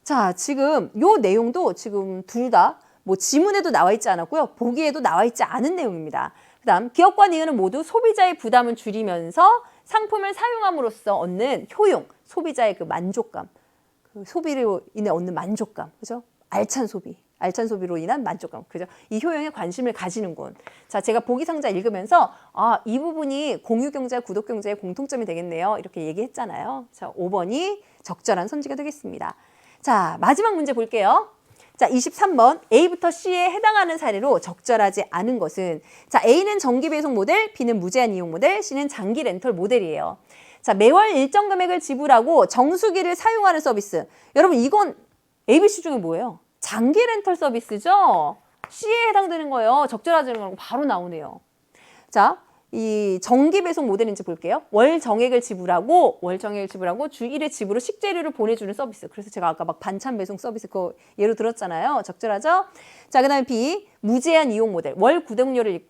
자, 지금 요 내용도 지금 둘 다 뭐 지문에도 나와 있지 않았고요. 보기에도 나와 있지 않은 내용입니다. 그다음 기업과 니은은 모두 소비자의 부담을 줄이면서 상품을 사용함으로써 얻는 효용, 소비자의 그 만족감, 그 소비로 인해 얻는 만족감, 그죠? 알찬 소비로 인한 만족감, 그죠? 이 효용에 관심을 가지는군. 자, 제가 보기 상자 읽으면서 이 부분이 공유 경제와 구독 경제의 공통점이 되겠네요. 이렇게 얘기했잖아요. 자, 5번이 적절한 선지가 되겠습니다. 자, 마지막 문제 볼게요. 자, 23번 A부터 C에 해당하는 사례로 적절하지 않은 것은 자, A는 정기 배송 모델, B는 무제한 이용 모델, C는 장기 렌털 모델이에요. 자, 매월 일정 금액을 지불하고 정수기를 사용하는 서비스. 여러분, 이건 ABC 중에 뭐예요? 장기 렌털 서비스죠? C에 해당되는 거예요. 적절하지 않은 거 바로 나오네요. 자, 이 정기 배송 모델인지 볼게요. 월 정액을 지불하고 주 1회 집으로 식재료를 보내주는 서비스. 그래서 제가 아까 막 반찬 배송 서비스 그거 예로 들었잖아요. 적절하죠? 자, 그다음에 B, 무제한 이용 모델. 월 구독료를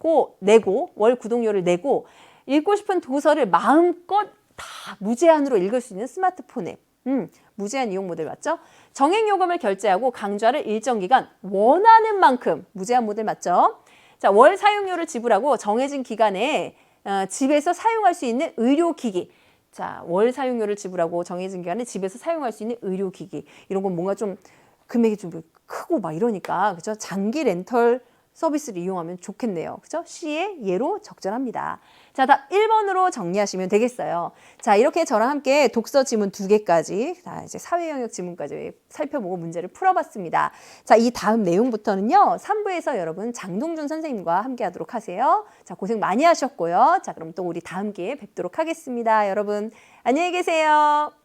내고 읽고 싶은 도서를 마음껏 다 무제한으로 읽을 수 있는 스마트폰 앱. 무제한 이용 모델 맞죠? 정액 요금을 결제하고 강좌를 일정 기간 원하는 만큼 무제한 모델 맞죠? 자, 월 사용료를 지불하고 정해진 기간에 집에서 사용할 수 있는 의료기기. 자, 월 사용료를 지불하고 정해진 기간에 집에서 사용할 수 있는 의료기기. 이런 건 뭔가 좀 금액이 좀 크고 막 이러니까 그죠? 장기 렌털 서비스를 이용하면 좋겠네요. 그죠? C의 예로 적절합니다. 자, 다 1번으로 정리하시면 되겠어요. 자, 이렇게 저랑 함께 독서 지문 2개까지, 이제 사회 영역 지문까지 살펴보고 문제를 풀어봤습니다. 자, 이 다음 내용부터는요, 3부에서 여러분 장동준 선생님과 함께 하도록 하세요. 자, 고생 많이 하셨고요. 자, 그럼 또 우리 다음 기회에 뵙도록 하겠습니다. 여러분, 안녕히 계세요.